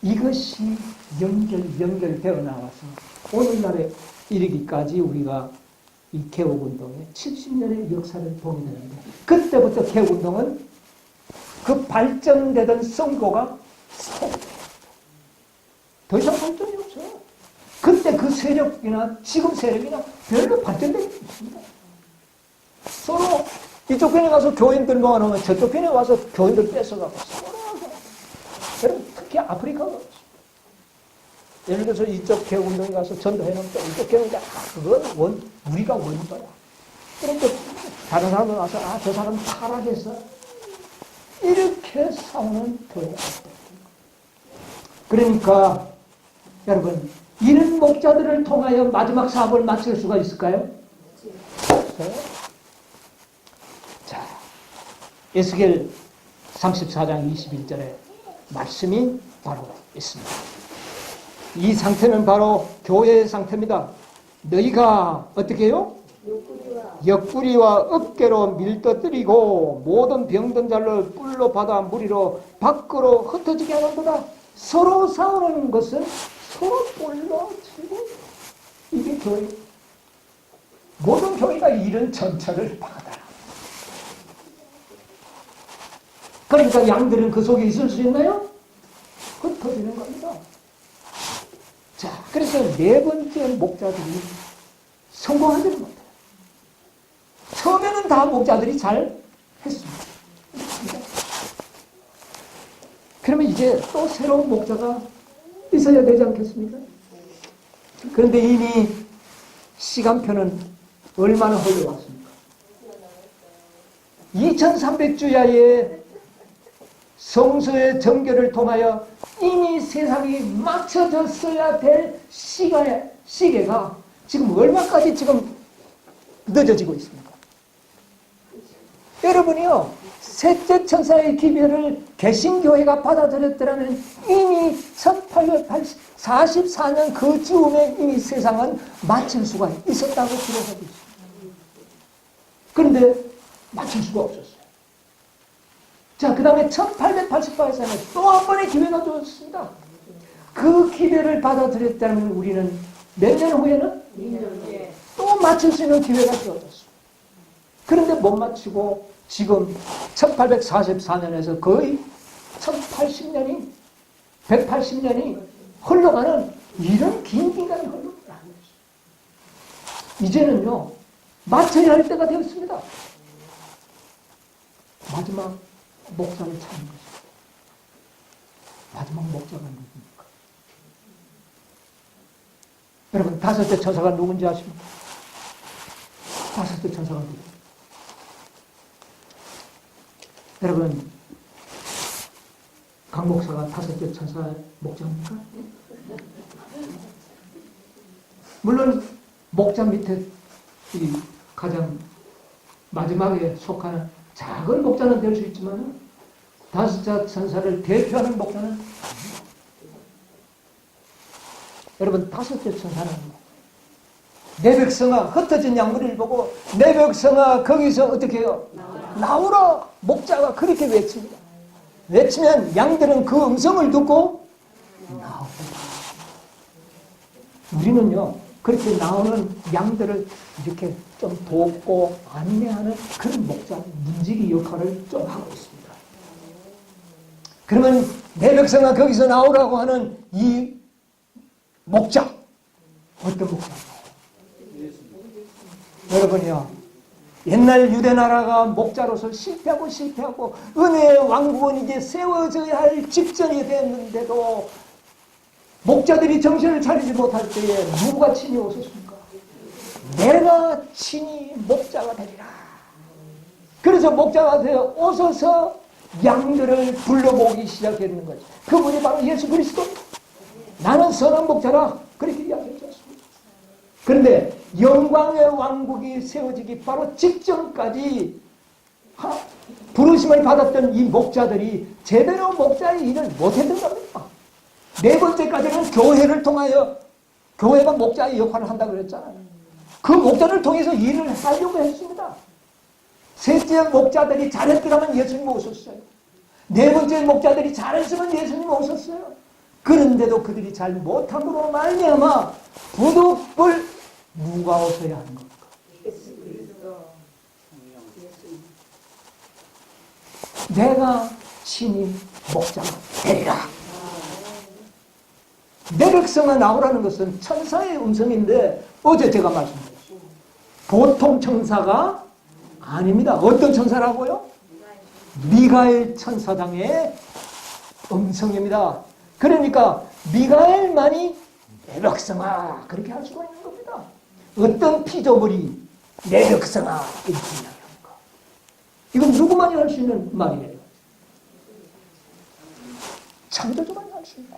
이것이 연결되어 나와서 오늘날의 이르기까지 우리가 이 개옥운동의 70년의 역사를 보게 되는데, 그때부터 개옥운동은 그 발전되던 선거가 더 이상 발전이 없어요. 그때 그 세력이나 지금 세력이나 별로 발전되지 않습니다. 서로 이쪽 편에 가서 교인들 모아놓으면 저쪽 편에 와서 교인들 뺏어가고 서로 하고. 특히 아프리카가 예를 들어서 이쪽 개운동에 가서 전도해놓으면 이쪽 개운동에 그건 우리가 원인거야. 그런데 다른 사람들 와서 저 사람 타락했어. 이렇게 싸우는 교회가 없다. 그러니까 여러분, 이런 목자들을 통하여 마지막 사업을 마칠 수가 있을까요? 없어요. 자, 에스겔 34장 21절에 말씀이 바로 있습니다. 이 상태는 바로 교회의 상태입니다. 너희가 어떻게 해요? 옆구리와 어깨로 밀떠뜨리고 모든 병든 자를 뿔로 받아 무리로 밖으로 흩어지게 하는구나. 서로 싸우는 것은 서로 뿔로 치고, 이게 교회. 모든 교회가 이런 전철을 받아. 그러니까 양들은 그 속에 있을 수 있나요? 흩어지는 겁니다. 자, 그래서 네 번째 목자들이 성공하지는 못해요. 처음에는 다 목자들이 잘 했습니다. 그러면 이제 또 새로운 목자가 있어야 되지 않겠습니까? 그런데 이미 시간표는 얼마나 흘러왔습니까? 2300주야의 성서의 정결을 통하여 이미 세상이 맞춰졌어야 될 시계가 지금 얼마까지 지금 늦어지고 있습니까? 여러분이요, 셋째 천사의 기별을 개신교회가 받아들였더라면 이미 1844년 그 즈음에 이미 세상은 마칠 수가 있었다고 기록하고 있습니다. 그런데 마칠 수가 없었어요. 자, 그 다음에 1888년에 또 한 번의 기회가 주어졌습니다. 그 기회를 받아들였다면 우리는 몇 년 후에는 또 마칠 수 있는 기회가 주어졌습니다. 그런데 못 마치고 지금 1844년에서 거의 1080년이 180년이 흘러가는 이런 긴 기간이 흘러가는 거예요. 이제는요, 마쳐야 할 때가 되었습니다. 마지막 목사를 찾는 것입니다. 마지막 목사가 누굽니까? 여러분, 다섯째 천사가 누군지 아십니까? 다섯째 천사가 누굽니까? 여러분, 강 목사가 다섯째 천사 목자입니까? 물론 목자 밑에 이 가장 마지막에 속하는 작은 목자는 될 수 있지만 다섯째 천사를 대표하는 목자는 아닙니다. 여러분, 다섯째 천사는 내 백성아, 흩어진 양무리를 보고 내 백성아 거기서 어떻게 해요? 나오라! 목자가 그렇게 외칩니다. 외치면 양들은 그 음성을 듣고 나옵니다. 우리는요, 그렇게 나오는 양들을 이렇게 좀 돕고 안내하는 그런 목자, 문지기 역할을 좀 하고 있습니다. 그러면 내 백성아 거기서 나오라고 하는 이 목자, 어떤 목자인가요? 여러분이요, 옛날 유대 나라가 목자로서 실패하고 은혜의 왕국은 이제 세워져야 할 직전이 됐는데도 목자들이 정신을 차리지 못할 때에 누가 친히 오셨습니까? 내가 친히 목자가 되리라. 그래서 목자가 되어 오셔서 양들을 불러보기 시작했는 거죠. 그분이 바로 예수 그리스도. 나는 선한 목자라, 그렇게 이야기했습니다. 그런데 영광의 왕국이 세워지기 바로 직전까지 부르심을 받았던 이 목자들이 제대로 목자의 일을 못했던 겁니다. 네 번째까지는 교회를 통하여, 교회가 목자의 역할을 한다고 그랬잖아요. 그 목자를 통해서 일을 하려고 했습니다. 셋째 목자들이 잘했더라면 예수님 오셨어요. 네 번째 목자들이 잘했으면 예수님 오셨어요. 그런데도 그들이 잘 못함으로 말미암아 부득불 누가 오셔야 하는 겁니까? 내가 친히 목자가 되리라. 내 백성아 나오라는 것은 천사의 음성인데 어제 제가 말씀드렸어요. 보통 천사가 아닙니다. 어떤 천사라고요? 미가엘 천사장의 음성입니다. 그러니까 미가엘만이 내 백성아 그렇게 할 수가 있는 겁니다. 어떤 피조물이 내 백성아 이렇게 이야기합니까? 이건 누구만이 할 수 있는 말이에요. 창조주만이 할 수 있고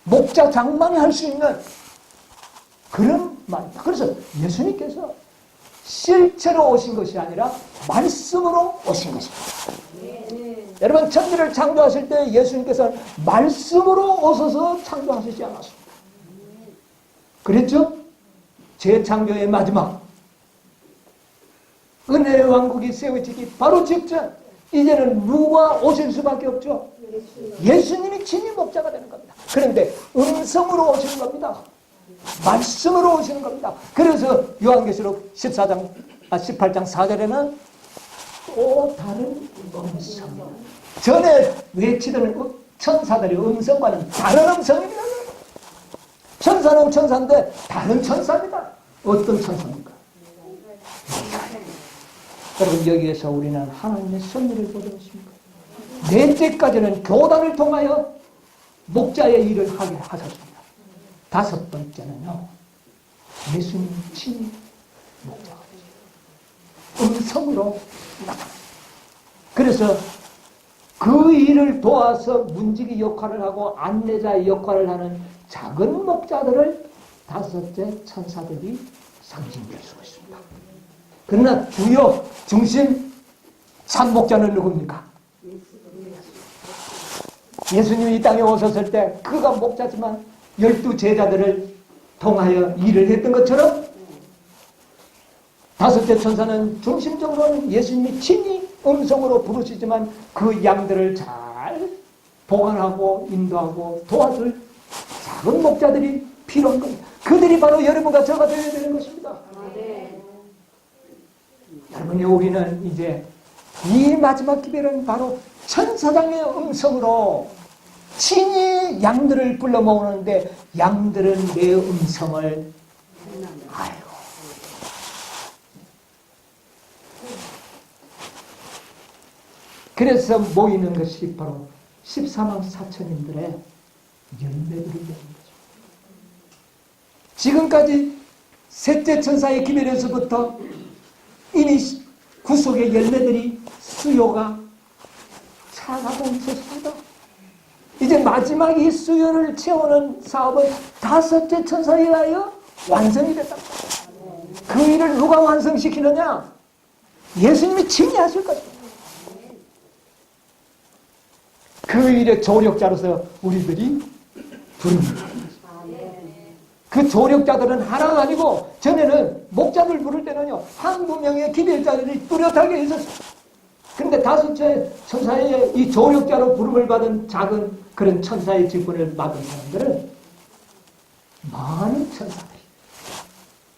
목자장만이 할 수 있는 그런 말입니다. 그래서 예수님께서 실체로 오신 것이 아니라 말씀으로 오신 것입니다. 여러분 천지를 창조하실 때 예수님께서는 말씀으로 오셔서 창조하시지 않았습니다. 그랬죠? 재창조의 마지막 은혜의 왕국이 세워지기 바로 직전 이제는 누가 오실 수밖에 없죠? 예수님이 친히 목자가 되는 겁니다. 그런데 음성으로 오시는 겁니다. 말씀으로 오시는 겁니다. 그래서 요한계시록 18장 4절에는 또 다른 음성입니다. 전에 외치던 천사들의 음성과는 다른 음성입니다. 천사는 천사인데 다른 천사입니다. 어떤 천사입니까? 여러분 여기에서 우리는 하나님의 섭리를 보게 됐습니다. 넷째까지는 교단을 통하여 목자의 일을 하게 하셨습니다. 다섯 번째는요. 예수님 친히 목자가 되셨습니다. 음성으로 나타납니다. 그래서 그 일을 도와서 문지기 역할을 하고 안내자의 역할을 하는 작은 목자들을 다섯째 천사들이 상징될 수가 있습니다. 그러나 주요 중심 참목자는 누굽니까? 예수님이 이 땅에 오셨을 때 그가 목자지만 12 제자들을 통하여 일을 했던 것처럼 다섯째 천사는 중심적으로는 예수님이 친히 음성으로 부르시지만 그 양들을 잘 보관하고 인도하고 도와줄 작은 목자들이 필요한 겁니다. 그들이 바로 여러분과 저가 되어야 되는 것입니다. 여러분이 우리는 이제 이 마지막 기별은 바로 천사장의 음성으로 친히 양들을 불러 모으는데 양들은 내 음성을 알고 그래서 모이는 것이 바로 14만 4천인들의 열매들을 모으는 거죠. 지금까지 셋째 천사의 기별에서부터 이미 구속의 열매들이 수요가 차가고 있었습니다. 이제 마지막 이 수요를 채우는 사업은 다섯째 천사에 의하여 완성이 됐다. 그 일을 누가 완성시키느냐? 예수님이 친히 하실 것입니다. 그 일의 조력자로서 우리들이 부릅니다. 그 조력자들은 하나가 아니고 전에는 목자들 부를 때는요 한두 명의 기별자들이 뚜렷하게 있었어요. 그런데 다섯째 천사의 이 조력자로 부름을 받은 작은 그런 천사의 직분을 맡은 사람들은 많은 천사들이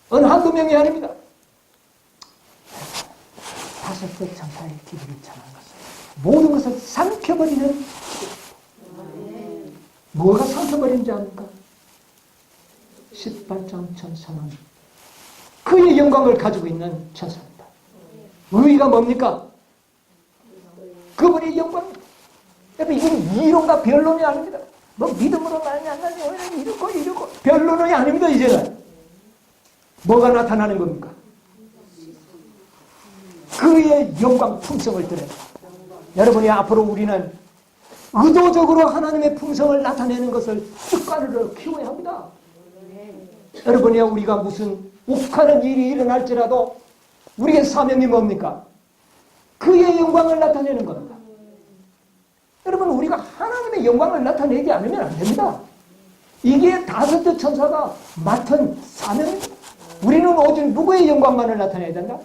어느 한두 명이 아닙니다. 다섯째 천사의 기별을 전한 것은 모든 것을 삼켜버리는 뭐가 삼켜버린지 압니까? 18장 천사는 그의 영광을 가지고 있는 천사입니다. 의의가 뭡니까? 그분의 영광입니다. 여러분 이건 이론과 변론이 아닙니다. 뭐 믿음으로 말이 안 나지 이렇고 변론이 아닙니다. 이제는 뭐가 나타나는 겁니까? 그의 영광 품성을 드러내. 여러분이 앞으로 우리는 의도적으로 하나님의 품성을 나타내는 것을 습관으로 키워야 합니다. 여러분이 우리가 무슨 욱하는 일이 일어날지라도 우리의 사명이 뭡니까? 그의 영광을 나타내는 겁니다. 여러분 우리가 하나님의 영광을 나타내지 않으면 안 됩니다. 이게 다섯째 천사가 맡은 사명입니다. 우리는 오직 누구의 영광만을 나타내야 된다?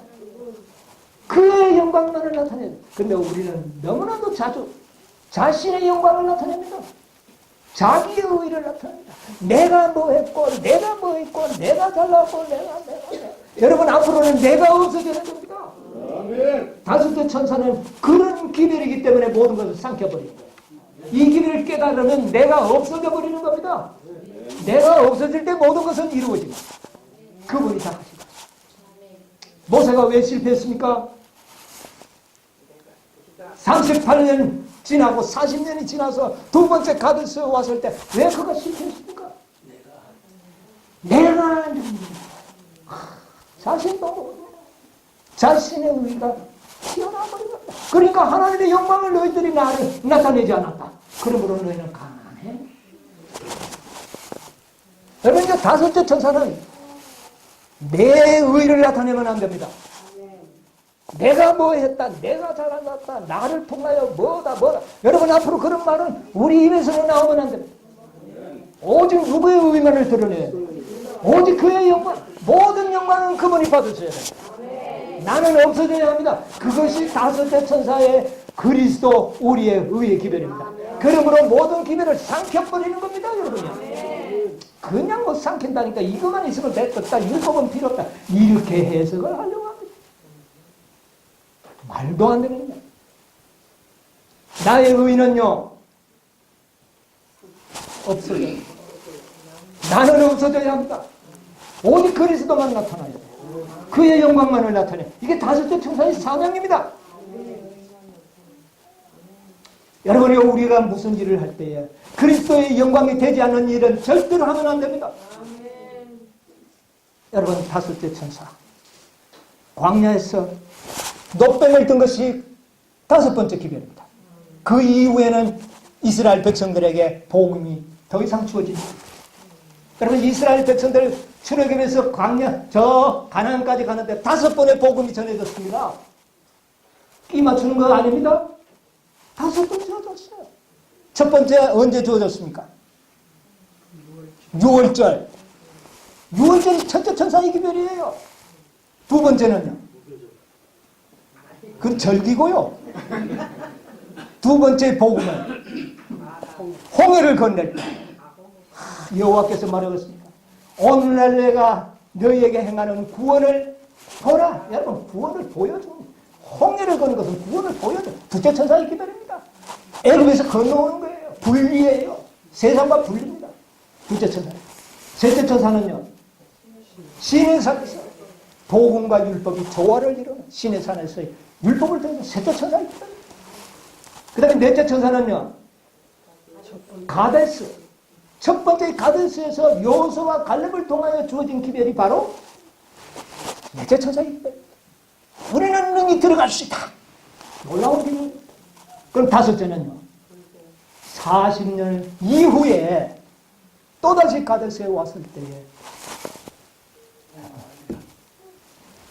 그의 영광만을 나타내야 된다. 근데 우리는 너무나도 자주 자신의 영광을 나타냅니다. 자기의 의를 나타냅니다. 내가 뭐 했고, 내가 뭐 했고, 내가 잘났고, 내가. 여러분, 앞으로는 내가 없어지는 겁니다. 다섯째 천사는 그런 기별이기 때문에 모든 것을 삼켜버린 거예요. 이 기별을 깨달으면 내가 없어져 버리는 겁니다. 내가 없어질 때 모든 것은 이루어집니다. 그분이 다 하시다. 모세가 왜 실패했습니까? 38년 지나고 40년이 지나서 두 번째 가데스에 왔을 때 왜 그가 실패했습니까? 내가 자신의 의가 튀어나와버린 겁니다. 그러니까 하나님의 영광을 너희들이 나타내지 않았다. 그러므로 너희는 가난해. 여러분, 이제 다섯째 천사는 내 의를 나타내면 안 됩니다. 내가 뭐 했다, 내가 잘한다, 나를 통하여 뭐다. 여러분, 앞으로 그런 말은 우리 입에서는 나오면 안 됩니다. 오직 누구의 의만을 드러내야 돼요. 오직 그의 영광, 모든 영광은 그분이 받으셔야 돼요. 나는 없어져야 합니다. 그것이 다섯째 천사의 그리스도 우리의 의의 기별입니다. 그러므로 모든 기별을 삼켜버리는 겁니다, 여러분요. 그냥 뭐 삼킨다니까 이것만 있으면 됐다, 율법은 필요 없다, 이렇게 해석을 하려고 합니다. 말도 안 되는 거예요. 나의 의는요, 없어져요. 나는 없어져야 합니다. 오직 그리스도만 나타나야 돼요. 그의 영광만을 나타내. 이게 다섯째 천사의 사명입니다. 여러분이 우리가 무슨 일을 할 때에 그리스도의 영광이 되지 않는 일은 절대로 하면 안 됩니다. 여러분, 다섯째 천사 광야에서 노뱀을 든 것이 다섯 번째 기별입니다. 그 이후에는 이스라엘 백성들에게 복음이 더 이상 주어집니다. 여러분, 이스라엘 백성들 출애굽에서 광야 저 가나안까지 가는데 5번의 복음이 전해졌습니다. 끼 맞추는 거 아닙니다. 5번 주어졌어요. 첫 번째 언제 주어졌습니까? 6월절. 6월절이 첫째 천사의 기별이에요. 두 번째는요? 그건 절기고요. 두 번째 복음은 홍해를 건널 때 여호와께서 말하겠습니다. 오늘날 내가 너희에게 행하는 구원을 보라. 여러분, 구원을 보여줍니다. 홍해를 거는 것은 구원을 보여줘. 둘째 천사의 기별입니다. 애굽에서 건너오는 거예요. 분리예요. 세상과 분리입니다. 둘째 천사. 셋째 천사는요, 신의 산에서 복음과 율법이 조화를 이루는 신의 산에서 율법을 통해서 셋째 천사의 기별입니다. 그 다음에 넷째 천사는요, 가데스. 첫 번째 가데스에서 요소와 갈렙을 통하여 주어진 기별이 바로 넷째 천사의 기별입니다. 우리는 능히 들어갈 수 있다. 놀라운 기별입니다. 그럼 다섯째는요, 40년 이후에 또다시 가데스에 왔을 때에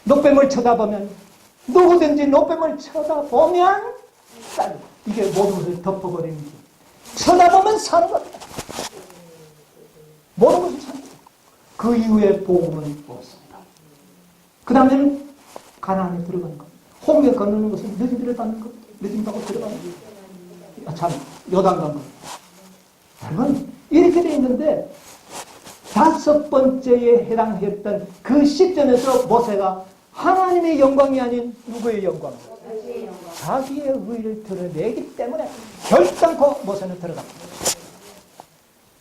노뱀을 쳐다보면, 누구든지 노뱀을 쳐다보면 이게 모든 것을 덮어버리는 거예요. 쳐다보면 사는 겁니다. 모든 것을 사는 거예요. 그 이후에 복음은 없습니다. 그 다음에는 가나안에 들어가는 겁니다. 홍해 건너는 것은 늦은이를 받는 겁니다. 늦은이라고 들어가는 겁니다. 참 요단 간 겁니다. 여러분, 이렇게 돼 있는데 5번째에 해당했던 그 시점에서 모세가 하나님의 영광이 아닌 누구의 영광? 자기의 의를 드러내기 때문에 결단코 모세는 들어갑니다.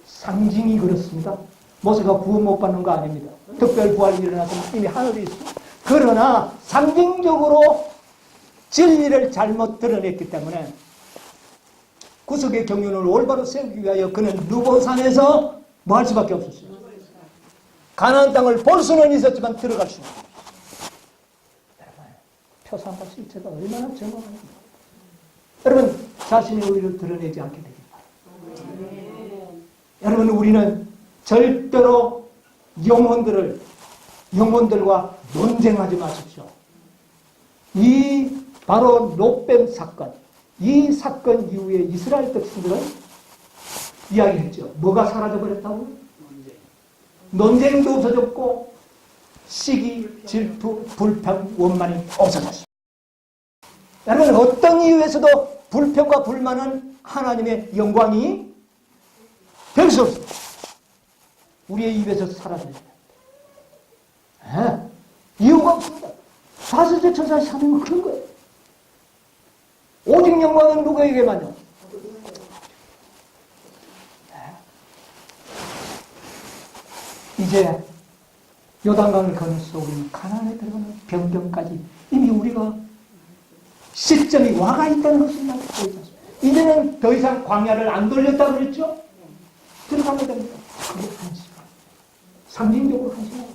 상징이 그렇습니다. 모세가 구원 못 받는 거 아닙니다. 특별 부활이 일어났으면 이미 하늘에 있습니다. 그러나 상징적으로 진리를 잘못 드러냈기 때문에 구속의 경륜을 올바로 세우기 위하여 그는 누보산에서 뭐 할 수밖에 없었어요. 가나안 땅을 볼 수는 있었지만 들어갈 수는 없었어요. 표상과 실체가 얼마나 정확합니까? 여러분, 자신의 의를 드러내지 않게 되길 바랍니다. 여러분, 우리는 절대로 영혼들과 논쟁하지 마십시오. 이 바로 노뱀 사건, 이 사건 이후에 이스라엘 백성들은 이야기했죠. 뭐가 사라져버렸다고? 논쟁도 없어졌고 시기, 질투, 불평, 원만이 없어졌습니다. 여러분, 어떤 이유에서도 불평과 불만은 하나님의 영광이 될 수 없습니다. 우리의 입에서 사라져야 됩니다. 이유가 없습니다. 다섯째 천사의 사명은 그런 거예요. 오직 영광은 누구에게만요? 이제 요단강을 건너서 우리 가나안에 들어가는 변경까지 이미 우리가 시점이 와가 있다는 것을 나도 보여줬습니다. 이제는 더 이상 광야를 안 돌렸다고 그랬죠? 들어가면 됩니다. 그게 한 시간. 상징적으로 한 시간.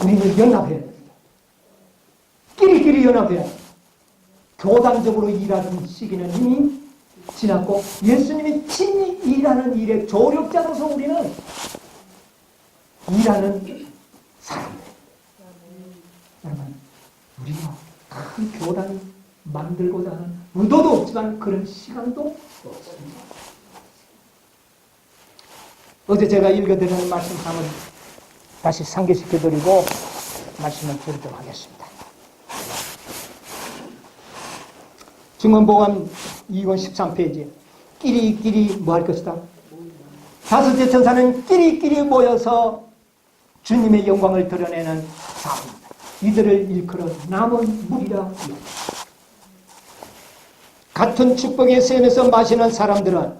우리는 연합해야 됩니다. 끼리끼리 연합해야 됩니다. 교단적으로 일하는 시기는 이미 지났고 예수님이 친히 일하는 일의 조력자로서 우리는 일하는 사람들. 여러분, 우리가 큰 교단을 만들고자 하는 의도도 없지만 그런 시간도 없습니다. 어제 제가 읽어드리는 말씀 한번 다시 상기시켜드리고 말씀을 드리도록 하겠습니다. 증언복음 2권 13페이지 끼리끼리 뭐 할 것이다? 다섯째 천사는 끼리끼리 모여서 주님의 영광을 드러내는 사람입니다. 이들을 일컬어 남은 무리라. 같은 축복의 샘에서 마시는 사람들은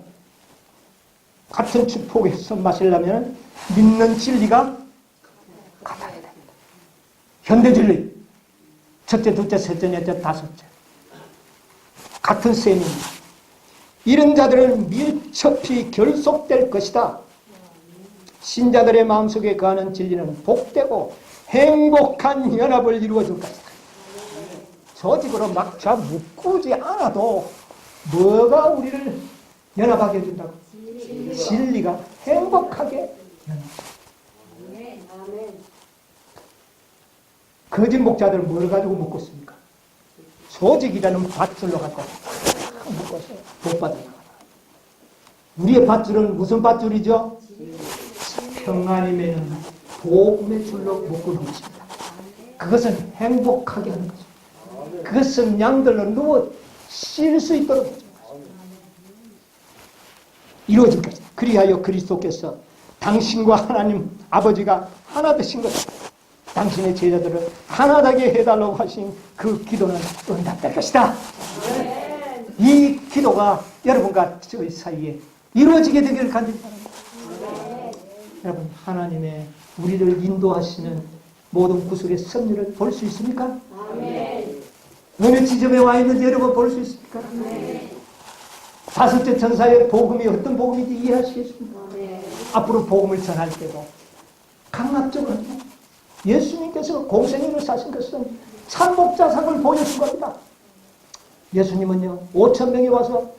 같은 축복에서 마시려면 믿는 진리가 같아야 됩니다. 현대진리 첫째, 둘째, 셋째, 넷째, 다섯째 같은 셈입니다. 이런 자들은 밀접히 결속될 것이다. 신자들의 마음속에 거하는 진리는 복되고 행복한 연합을 이루어줄 것이다. 조직으로 막 묶지 않아도 뭐가 우리를 연합하게 해준다고? 진리가 행복하게 연합. 거짓 목자들 뭘 가지고 묶고 있습니까? 조직이라는 밧줄로 갖다 묶어서 못 받아나가다. 우리의 밧줄은 무슨 밧줄이죠? 평안이 매는 복음의 줄로 묶어놓은 것입니다. 그것은 행복하게 하는 거죠. 그것은 양들로 누워 쉴 수 있도록 해주는 거죠. 이루어질 것이다. 그리하여 그리스도께서 당신과 하나님 아버지가 하나 되신 것이다. 당신의 제자들을 하나되게 해달라고 하신 그 기도는 응답될 것이다. 이 기도가 여러분과 저희 사이에 이루어지게 되기를 간절히 바랍니다. 여러분, 하나님의 우리를 인도하시는 모든 구속의 섭리를 볼 수 있습니까? 어느 지점에 와 있는지 여러분 볼 수 있습니까? 다섯째 천사의 복음이 어떤 복음인지 이해하시겠습니까? 앞으로 복음을 전할 때도 강압적으로 예수님께서 공생애를 사신 것은 참복자상을 보여준 겁니다. 예수님은요 5,000명이 와서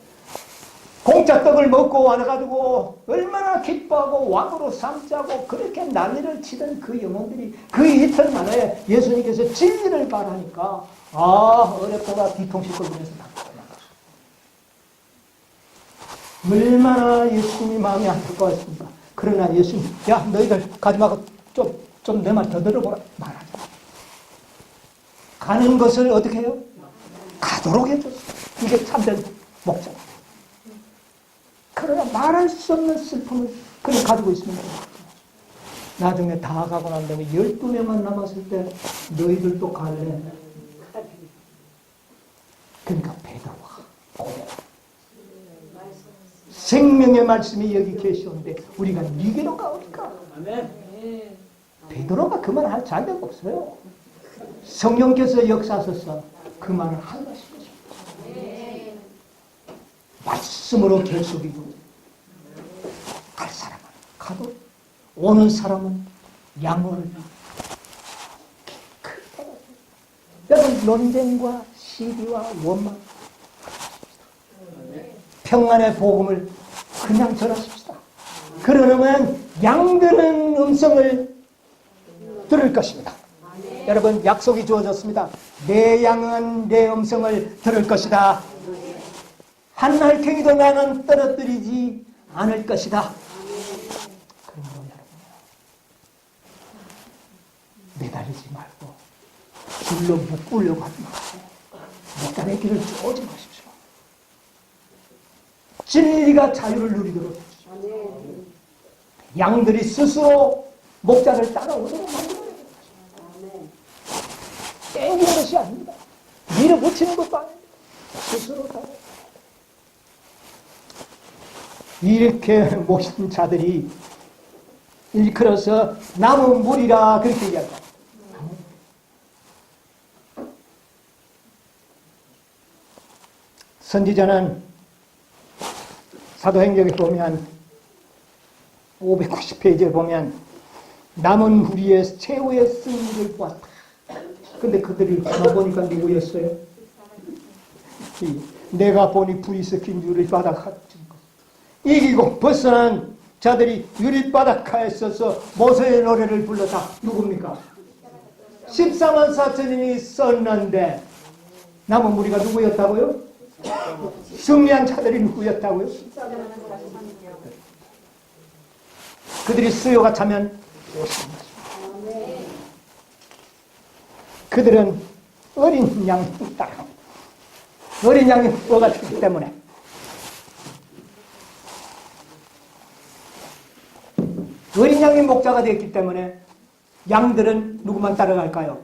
공짜 떡을 먹고 와가지고 얼마나 기뻐하고 왕으로 삼자고 그렇게 난리를 치던 그 영혼들이 그 이틀 만에 예수님께서 진리를 말하니까 어렵구나 뒤통수 걸면서 얼마나 예수님이 마음이 아플 것 같습니까? 그러나 예수님, 야 너희들 가지 말고 좀 내 말 더 들어보라. 말하자. 가는 것을 어떻게 해요? 가도록 해줬어. 이게 참된 목적. 그러나 말할 수 없는 슬픔을 그냥 가지고 있습니다. 나중에 다 가고 난 다음에 12명만 남았을 때 너희들도 갈래. 그러니까 베드로가 생명의 말씀이 여기 계시는데 우리가 니게로 가오니까 베드로가 그 말 할 자격이 없어요. 성령께서 역사하셔서 그 말을 하신 것입니다. 말씀으로 결속이고 갈 사람은 가도 오는 사람은 양을 여러분 논쟁과 시비와 원망 평안의 복음을 그냥 전하십시다. 그러면 양들은 음성을 들을 것입니다. 여러분 약속이 주어졌습니다. 내 양은 내 음성을 들을 것이다. 한 알갱이도 나는 떨어뜨리지 않을 것이다. 그러므로 여러분 매달리지 말고 줄로 묶으려고 하지 마세요. 목단의 길을 쪼지 마십시오. 진리가 자유를 누리도록 해주시옵소서. 양들이 스스로 목자를 따라오도록 만들어야 됩니다. 땡기는 것이 아닙니다. 밀어붙이는 것도 아닙니다. 스스로 따라. 이렇게 모신 자들이 일컬어서 남은 무리라 그렇게 이야기합니다. 선지자는 사도행전에 보면 590페이지에 보면 남은 무리의 최후의 승리를 보았다. 근데 그들이 가만 보니까 누구였어요? 내가 보니 불이 섞인 유리바닥 같은 것. 이기고 벗어난 자들이 유리바닥하에 서서 모세의 노래를 불렀다. 누굽니까? 14만 4천인이 썼는데 남은 무리가 누구였다고요? 승리한 자들이 누구였다고요? 그들이 수요가 차면 그들은 어린 양이 따라 어린 양이 뭐가 되기 때문에 어린 양이 목자가 되었기 때문에 양들은 누구만 따라갈까요?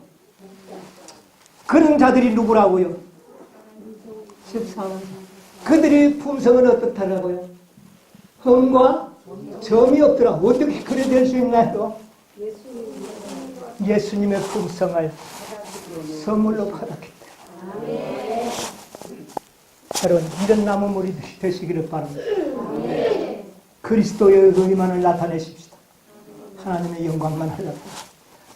그런 자들이 누구라고요? 14만. 그들의 품성은 어떻다라고요? 흠과 점이 없더라. 어떻게 그래 될 수 있나요? 예수님의 품성을 선물로 받았기 때문에. 여러분, 이런 남은 무리들이 되시기를 바랍니다. 그리스도의 의만을 나타내십시다. 하나님의 영광만 하려고.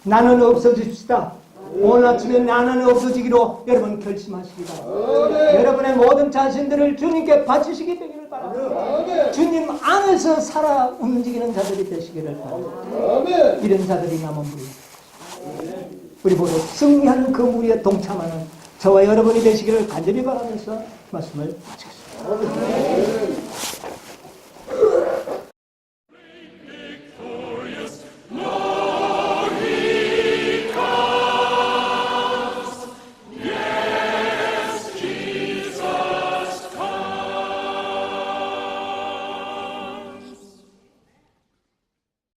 나는 없어집시다. 오늘 아침에 나는 없어지기로 여러분 결심하시기 바랍니다. 여러분의 모든 자신들을 주님께 바치시기 되기를 바랍니다. 주님 안에서 살아 움직이는 자들이 되시기를 바랍니다. 이런 자들이 남은 무리. 우리 모두 승리하는 그 무리에 동참하는 저와 여러분이 되시기를 간절히 바라면서 말씀을 마치겠습니다.